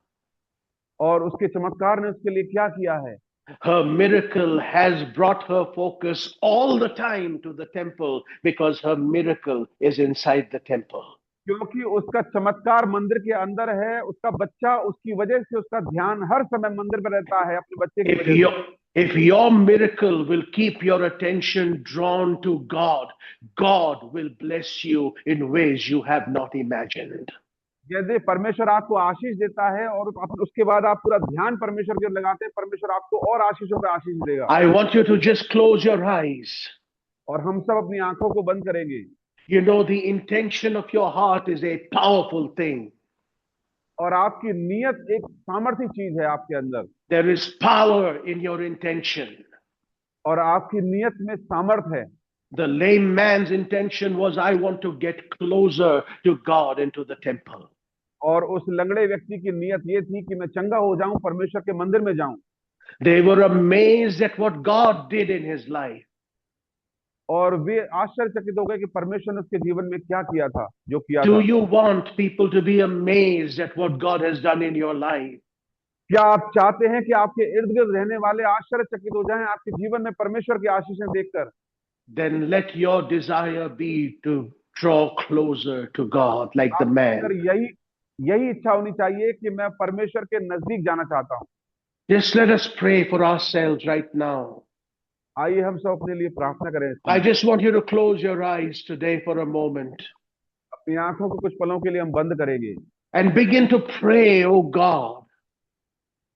और उसके चमत्कार ने उसके लिए क्या किया है। Her miracle has brought her focus all the time to the temple because her miracle is inside the temple. क्योंकि उसका चमत्कार मंदिर के अंदर है, उसका बच्चा, उसकी वजह से उसका ध्यान हर समय मंदिर में रहता है अपने बच्चे की वजह से। If your miracle will keep your attention drawn to God, God will bless you in ways you have not imagined. यदि परमेश्वर आपको आशीष देता है और उसके बाद आप पूरा ध्यान परमेश्वर की ओर लगाते हैं, परमेश्वर आपको और आशीषों पर आशीष देगा। I want you to just close your eyes. और हम सब अपनी आंखों को बंद करेंगे। You know, the intention of your heart is a powerful thing. और आपकी नियत एक सामर्थी चीज है आपके अंदर। There is power in your intention. और आपकी नियत में सामर्थ है। The lame man's intention was, I want to get closer to God into the temple. और उस लंगड़े व्यक्ति की नियत ये थी कि मैं चंगा हो जाऊं, परमेश्वर के मंदिर में जाऊं। They were amazed at what God did in his life. और वे आश्चर्यचकित हो गए कि परमेश्वर ने उसके जीवन में क्या किया था, जो किया Do था। you want people to be amazed at what God has done in your life? क्या आप चाहते हैं कि आपके इर्द गिर्द रहने वाले आश्चर्यचकित हो जाएं आपके जीवन में परमेश्वर की आशीषें देखकर? Then let your desire be to draw closer to God like the man. अगर यही इच्छा होनी चाहिए कि मैं परमेश्वर के नजदीक जाना चाहता हूं। Just let us pray for ourselves right now. आइए हम सब अपने लिए प्रार्थना करें। I just want you to close your eyes today for a moment अपनी आंखों को कुछ पलों के लिए हम बंद करेंगे and begin to pray, oh God.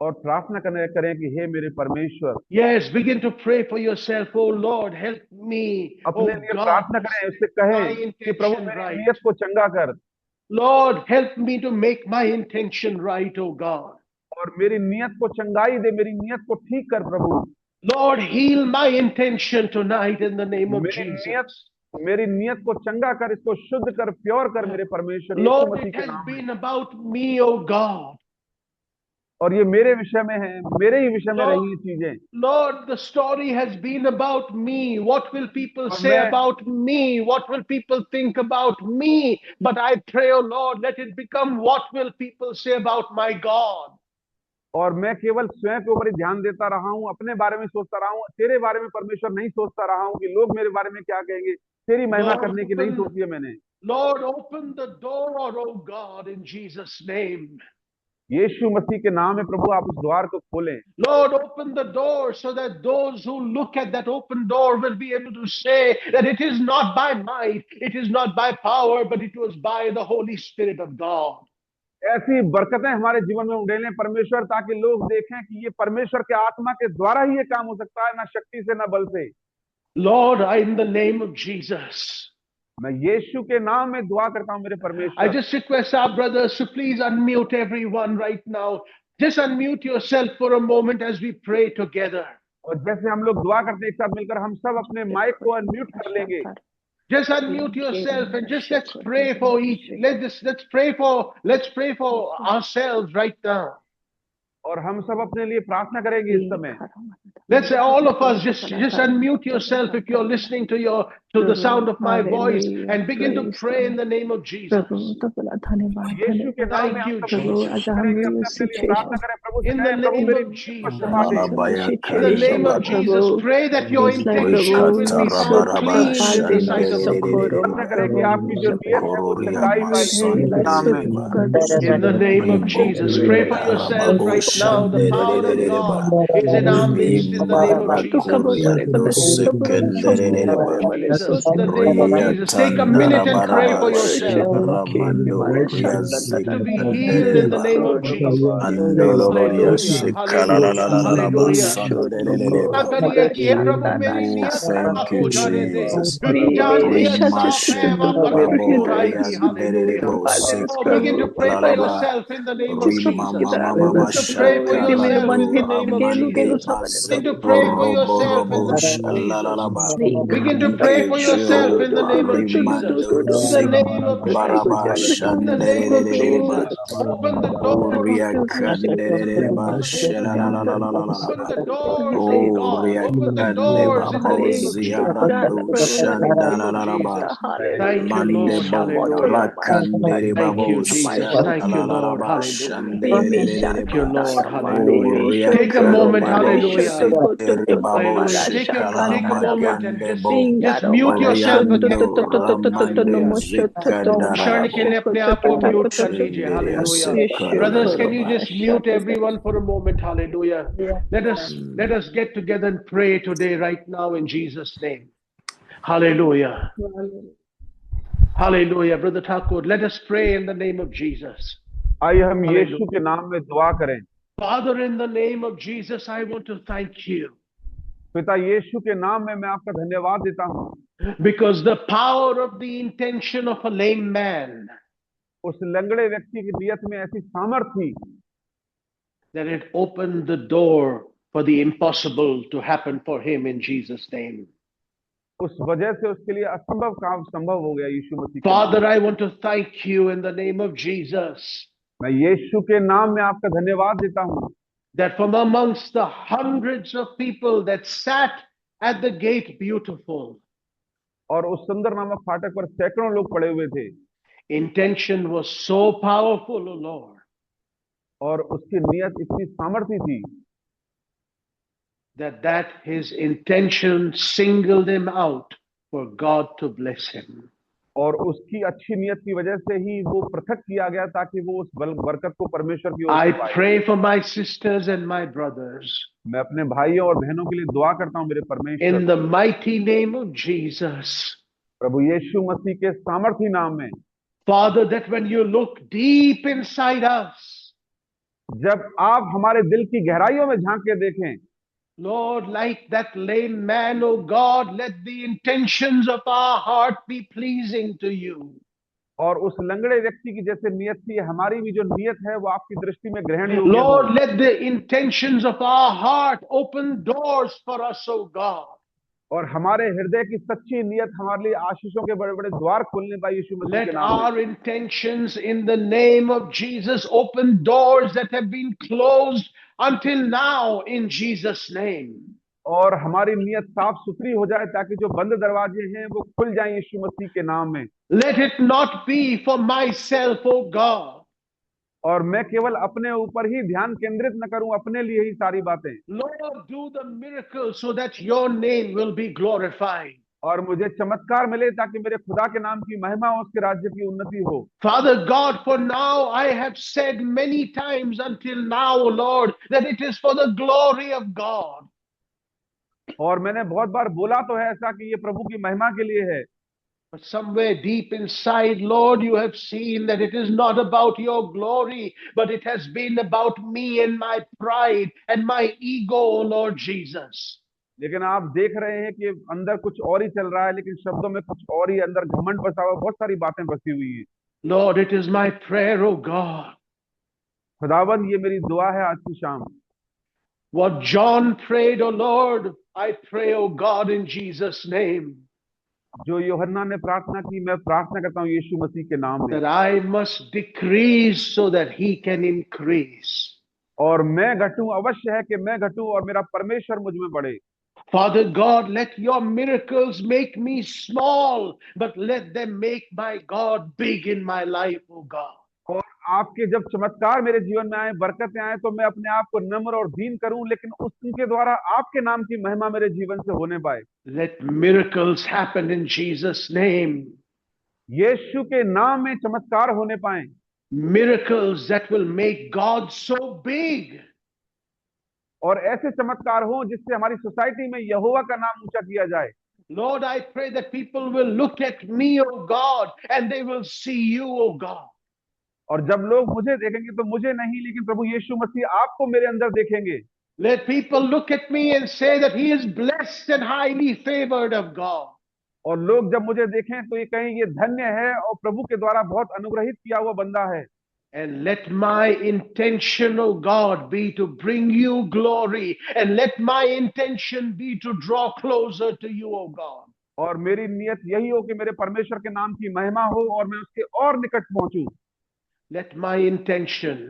और प्रार्थना करें कि हे मेरे परमेश्वर, Yes, begin to pray for yourself. Oh Lord, help me. अपने Oh लिए God, प्रार्थना to करें, set उससे my कहें कि प्रभु intention मेरी right. नीयत को चंगा कर Lord, help me to make my intention right, oh God. और मेरी नीयत को चंगाई दे, मेरी नीयत को ठीक कर प्रभु। Lord, heal my intention tonight in the name of Jesus. मेरी नीयत को चंगा कर, इसको शुद्ध कर, प्योर कर मेरे परमेश्वर यीशु Lord, मसीह it के has नाम में। been about me, oh God. और ये मेरे विषय में है, मेरे ही विषय में Lord, रही ये चीजें। Lord, the story has been about me. What will people और say मैं about me? What will people think about me? But I pray, oh Lord, let it become what will people say about my God. और मैं केवल स्वयं के ऊपर ही ध्यान देता रहा हूं, अपने बारे में सोचता रहा हूं, तेरे बारे में परमेश्वर नहीं सोचता रहा हूं कि लोग मेरे बारे में क्या कहेंगे। तेरी महिमा Lord, करने की नहीं सोची है मैंने। Lord, open the door, oh God, in Jesus' name. यीशु मसीह के नाम में प्रभु आप उस द्वार को खोलें। Lord, open the door so that those who look at that open door will be able to say that it is not by might, it is not by power, but it was by the Holy Spirit of God. ऐसी बरकतें हमारे जीवन में उड़ेलें परमेश्वर, ताकि लोग देखें कि ये परमेश्वर के आत्मा के द्वारा ही ये काम हो सकता है, ना शक्ति से ना बल से। Lord, in the name of Jesus, मैं यीशु के नाम में दुआ करता हूं मेरे I परमेश्वर। just request our brothers to please unmute everyone right now. Just unmute yourself for a moment as we pray together. और जैसे हम लोग दुआ करते हैं एक साथ मिलकर, हम सब अपने माइक को अनम्यूट कर लेंगे। Just unmute yourself and just let's pray for each. Let's pray for ourselves right now. और हम सब अपने लिए प्रार्थना करेंगे इस समय। Let's say all of us just unmute yourself if you're listening to the sound of my voice and begin to pray in the name of Jesus. यीशु के नाम में Thank हम you, सब Jesus. करेंगे, अपने अपने लिए प्रार्थना करें। प्रभु In the कहें, प्रभु name मेरी of नीयत को Jesus. क्षमा दे। In the name of Jesus, pray that your intentions will be found clean in the sight of the Lord. प्रार्थना करें कि आपकी जो नीयत है वो चंगाई पाए। In the name of Jesus, pray for yourself right now. The power of God is in our midst in the name of Jesus. Jesus, in the name of Jesus. Take a minute and pray for yourself to be healed in the name of Jesus. Hallelujah, hallelujah, hallelujah. दुआ करिए कि हे प्रभु मेरी नियत साफ हो जाने दे, क्योंकि जहां नियत साफ है वहां पर दूर आएगी। Hallelujah. Oh, begin to pray for yourself in the name of Jesus. Begin to pray for yourself in the name of Jesus. Begin to pray for yourself in the name of Jesus. Begin to pray for yourself in the name of Jesus. In the name of Jesus. In the name of Jesus. Open the door. Open the doors, oh God. Open the doors in the name of Jesus. In the name of Jesus. Thank you, Lord. Hallelujah. Thank you, Jesus. Thank you, Lord. Hallelujah. Thank you, Lord. Hallelujah. Take a moment. Hallelujah. Hallelujah. Take a moment and just mute yourself again for a moment. Hallelujah. क्षण के लिए अपने आप को mute कर लीजिए. Hallelujah. Brothers, can you just mute everyone for a moment? Hallelujah. Let us get together and pray today, right now, in Jesus' name. Hallelujah. Hallelujah. Brother Thakur, let us pray in the name of Jesus. आइए हम यीशु के नाम में दुआ करें। Father, in the name of Jesus, I want to thank you. पिता यीशु के नाम में मैं आपका धन्यवाद देता हूं, because the power of the intention of a lame man, उस लंगड़े व्यक्ति की नियत में ऐसी सामर्थ थी that it opened the door for the impossible to happen for him in Jesus' name. उस वजह से उसके लिए असंभव काम संभव हो गया यीशु मसीह के Father, नाम I want to thank you in the name of Jesus, मैं यीशु के नाम में आपका धन्यवाद देता हूं that from amongst the hundreds of people that sat at the gate beautiful, और उस सुंदर नामक फाटक पर सैकड़ों लोग पड़े हुए थे, intention was so powerful, O Lord, और उसकी नियत इतनी सामर्थी थी that his intention singled him out for God to bless him. और उसकी अच्छी नियत की वजह से ही वो पृथक किया गया ताकि वो उस बरकत को परमेश्वर की ओर से I पाए। pray for my sisters and my brothers मैं अपने भाइयों और बहनों के लिए दुआ करता हूं मेरे परमेश्वर, in the mighty name of Jesus. प्रभु यीशु मसीह के सामर्थी नाम में, Father, that when you look deep inside us, जब आप हमारे दिल की गहराइयों में झांक के देखें, Lord, like that lame man, oh God, let the intentions of our heart be pleasing to you. और उस लंगड़े व्यक्ति की जैसे नियत थी, हमारी भी जो नियत है वो आपकी दृष्टि में ग्रहण योग्य हो। Lord, let the intentions of our heart open doors for us, oh God. और हमारे हृदय की सच्ची नियत हमारे लिए आशीषों के बड़े बड़े द्वार खोलने पाए यीशु मसीह Let के नाम में। our intentions in the name of Jesus open doors that have been closed until now in Jesus' name. और हमारी नियत साफ सुथरी हो जाए ताकि जो बंद दरवाजे हैं वो खुल जाएं यीशु मसीह के नाम में। Let it not be for myself, oh God. और मैं केवल अपने ऊपर ही ध्यान केंद्रित न करूं, अपने लिए ही सारी बातें। Lord, do the miracle so that your name will be glorified. और मुझे चमत्कार मिले ताकि मेरे खुदा के नाम की महिमा और उसके राज्य की उन्नति हो। Father God, for now I have said many times until now, O Lord, that it is for the glory of God. और मैंने बहुत बार बोला तो है ऐसा कि ये प्रभु की महिमा के लिए है, But somewhere deep inside, Lord, you have seen that it is not about your glory, but it has been about me and my pride and my ego, O Lord Jesus. लेकिन आप देख रहे हैं कि अंदर कुछ और ही चल रहा है, लेकिन शब्दों में कुछ और ही, अंदर घमंड बसा हुआ, बहुत सारी बातें बसी हुई हैं। Lord, it is my prayer, O God. खुदावंद, ये मेरी दुआ है आज की शाम। What John prayed, O Lord, I pray, O God, in Jesus' name, जो यूहन्ना ने प्रार्थना की, मैं प्रार्थना करता हूँ यीशु मसीह के नाम में। that I must decrease so that he can increase. और मैं घटूं, अवश्य है कि मैं घटूं और मेरा परमेश्वर मुझ में बढ़े। Father God, let your miracles make me small, but let them make my God big in my life, oh God. और आपके जब चमत्कार मेरे जीवन में आए, बरकतें आए, तो मैं अपने आप को नम्र और दीन करूं, लेकिन उनके द्वारा आपके नाम की महिमा मेरे जीवन से होने पाए। Let miracles happen in Jesus' name. यीशु के नाम में चमत्कार होने पाए। Miracles that will make God so big. और ऐसे चमत्कार हो जिससे हमारी सोसाइटी में यहोवा का नाम ऊंचा किया जाए। Lord, I pray that people will look at me, oh God, and they will see you, oh God. और जब लोग मुझे देखेंगे तो मुझे नहीं, लेकिन प्रभु यीशु मसीह आपको मेरे अंदर देखेंगे। Let people look at me and say that he is blessed and highly favored of God. और लोग जब मुझे देखें तो ये कहें ये धन्य है और प्रभु के द्वारा बहुत अनुग्रहित किया हुआ बंदा है। And let my intention, oh God, be to bring you glory, and let my intention be to draw closer to you, oh God. और मेरी नियत यही हो कि मेरे परमेश्वर के नाम की महिमा हो और मैं उसके और निकट पहुंचूं। Let my intention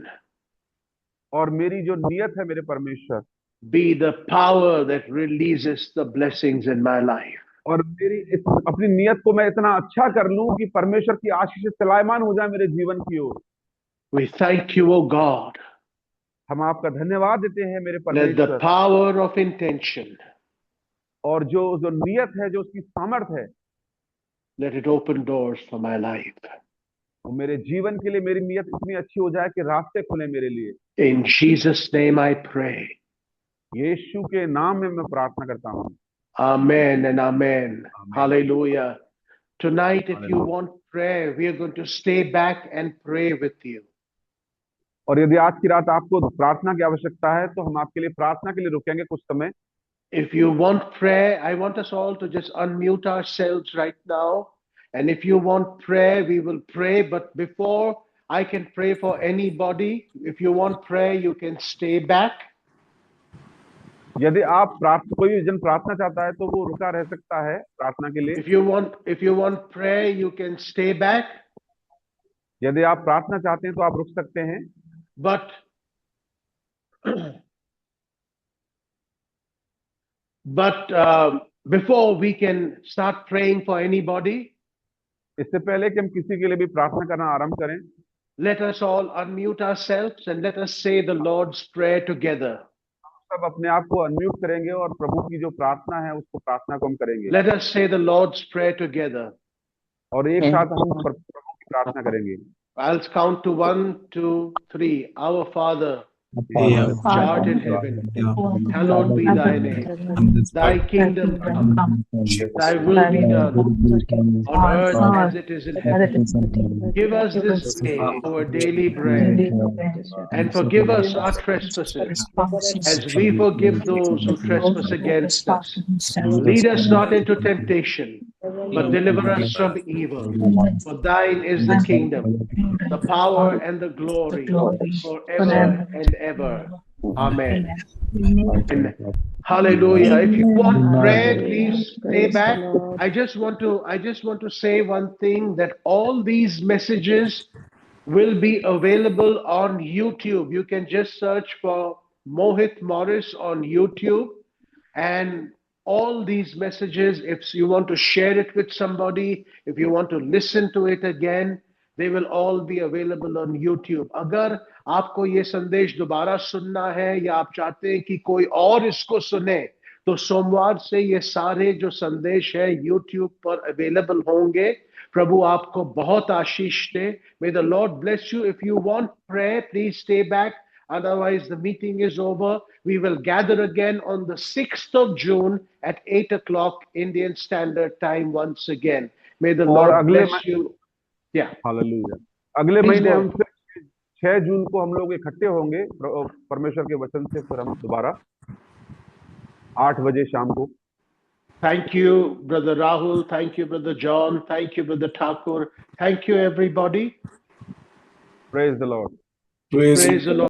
और मेरी जो नियत है मेरे परमेश्वर, be the power that releases the blessings in my life. और मेरी अपनी नियत को मैं इतना अच्छा कर लूं कि परमेश्वर की आशीष से चलायमान हो जाए मेरे जीवन की ओर। We thank you, oh God. हम आपका धन्यवाद देते हैं मेरे Let the परमेश्वर। power of intention, और जो जो नियत है, जो उसकी सामर्थ है, let it open doors for my life. वो मेरे जीवन के लिए मेरी नियत इतनी अच्छी हो जाए कि रास्ते खुले मेरे लिए। In Jesus' name I pray. यीशु के नाम में मैं प्रार्थना करता हूँ। Amen and amen. Amen. Hallelujah. Tonight, if you Hallelujah. want prayer, we are going to stay back and pray with you. और यदि आज की रात आपको प्रार्थना की आवश्यकता है तो हम आपके लिए प्रार्थना के लिए रुकेंगे कुछ समय। If you want prayer, I want us all to just unmute ourselves right now. And if you want prayer, we will pray. But before I can pray for anybody, if you want prayer, you can stay back. यदि आप कोई जन प्रार्थना चाहता है तो वो रुका रह सकता है प्रार्थना के लिए। If you want prayer, you can stay back. यदि आप प्रार्थना चाहते हैं तो आप रुक सकते हैं। But before we can start praying for anybody, इससे पहले कि हम किसी के लिए भी प्रार्थना करना आरंभ करें, let us all unmute ourselves and let us say the Lord's Prayer together. सब अपने आप को अनम्यूट करेंगे और प्रभु की जो प्रार्थना है उसको प्रार्थना को हम करेंगे। Let us say the Lord's Prayer together. और एक साथ हम प्रभु की प्रार्थना करेंगे। I'll count to 1, 2, 3. Our Father which art in heaven, hallowed be thy name. Thy kingdom come, thy will be done on earth as it is in heaven. Give us this day our daily bread, and forgive us our trespasses, as we forgive those who trespass against us. Lead us not into temptation, but deliver us from evil. For thine is the kingdom, the power, and the glory forever and ever. Amen. And hallelujah. If you want prayer, please stay back. I just want to say one thing, that all these messages will be available on YouTube. You can just search for Mohit Morris on YouTube, and all these messages, if you want to share it with somebody, if you want to listen to it again, they will all be available on YouTube. अगर आपको ये संदेश दोबारा सुनना है, या आप चाहते हैं कि कोई और इसको सुने, तो सोमवार से ये सारे जो संदेश है YouTube पर अवेलेबल होंगे. प्रभु आपको बहुत आशीष दे. May the Lord bless you. If you want prayer, please stay back. Otherwise, the meeting is over. We will gather again on the 6th of June at 8 o'clock Indian Standard Time once again. May the Lord bless you. Yeah. Hallelujah. अगले Please महीने go. हम फिर 6 जून को हम लोग इकट्ठे होंगे परमेश्वर के वचन से, फिर हम दोबारा 8 बजे शाम को. Thank you, Brother Rahul. Thank you, Brother John. Thank you, Brother Thakur. Thank you, everybody. Praise the Lord. Praise Praise the Lord.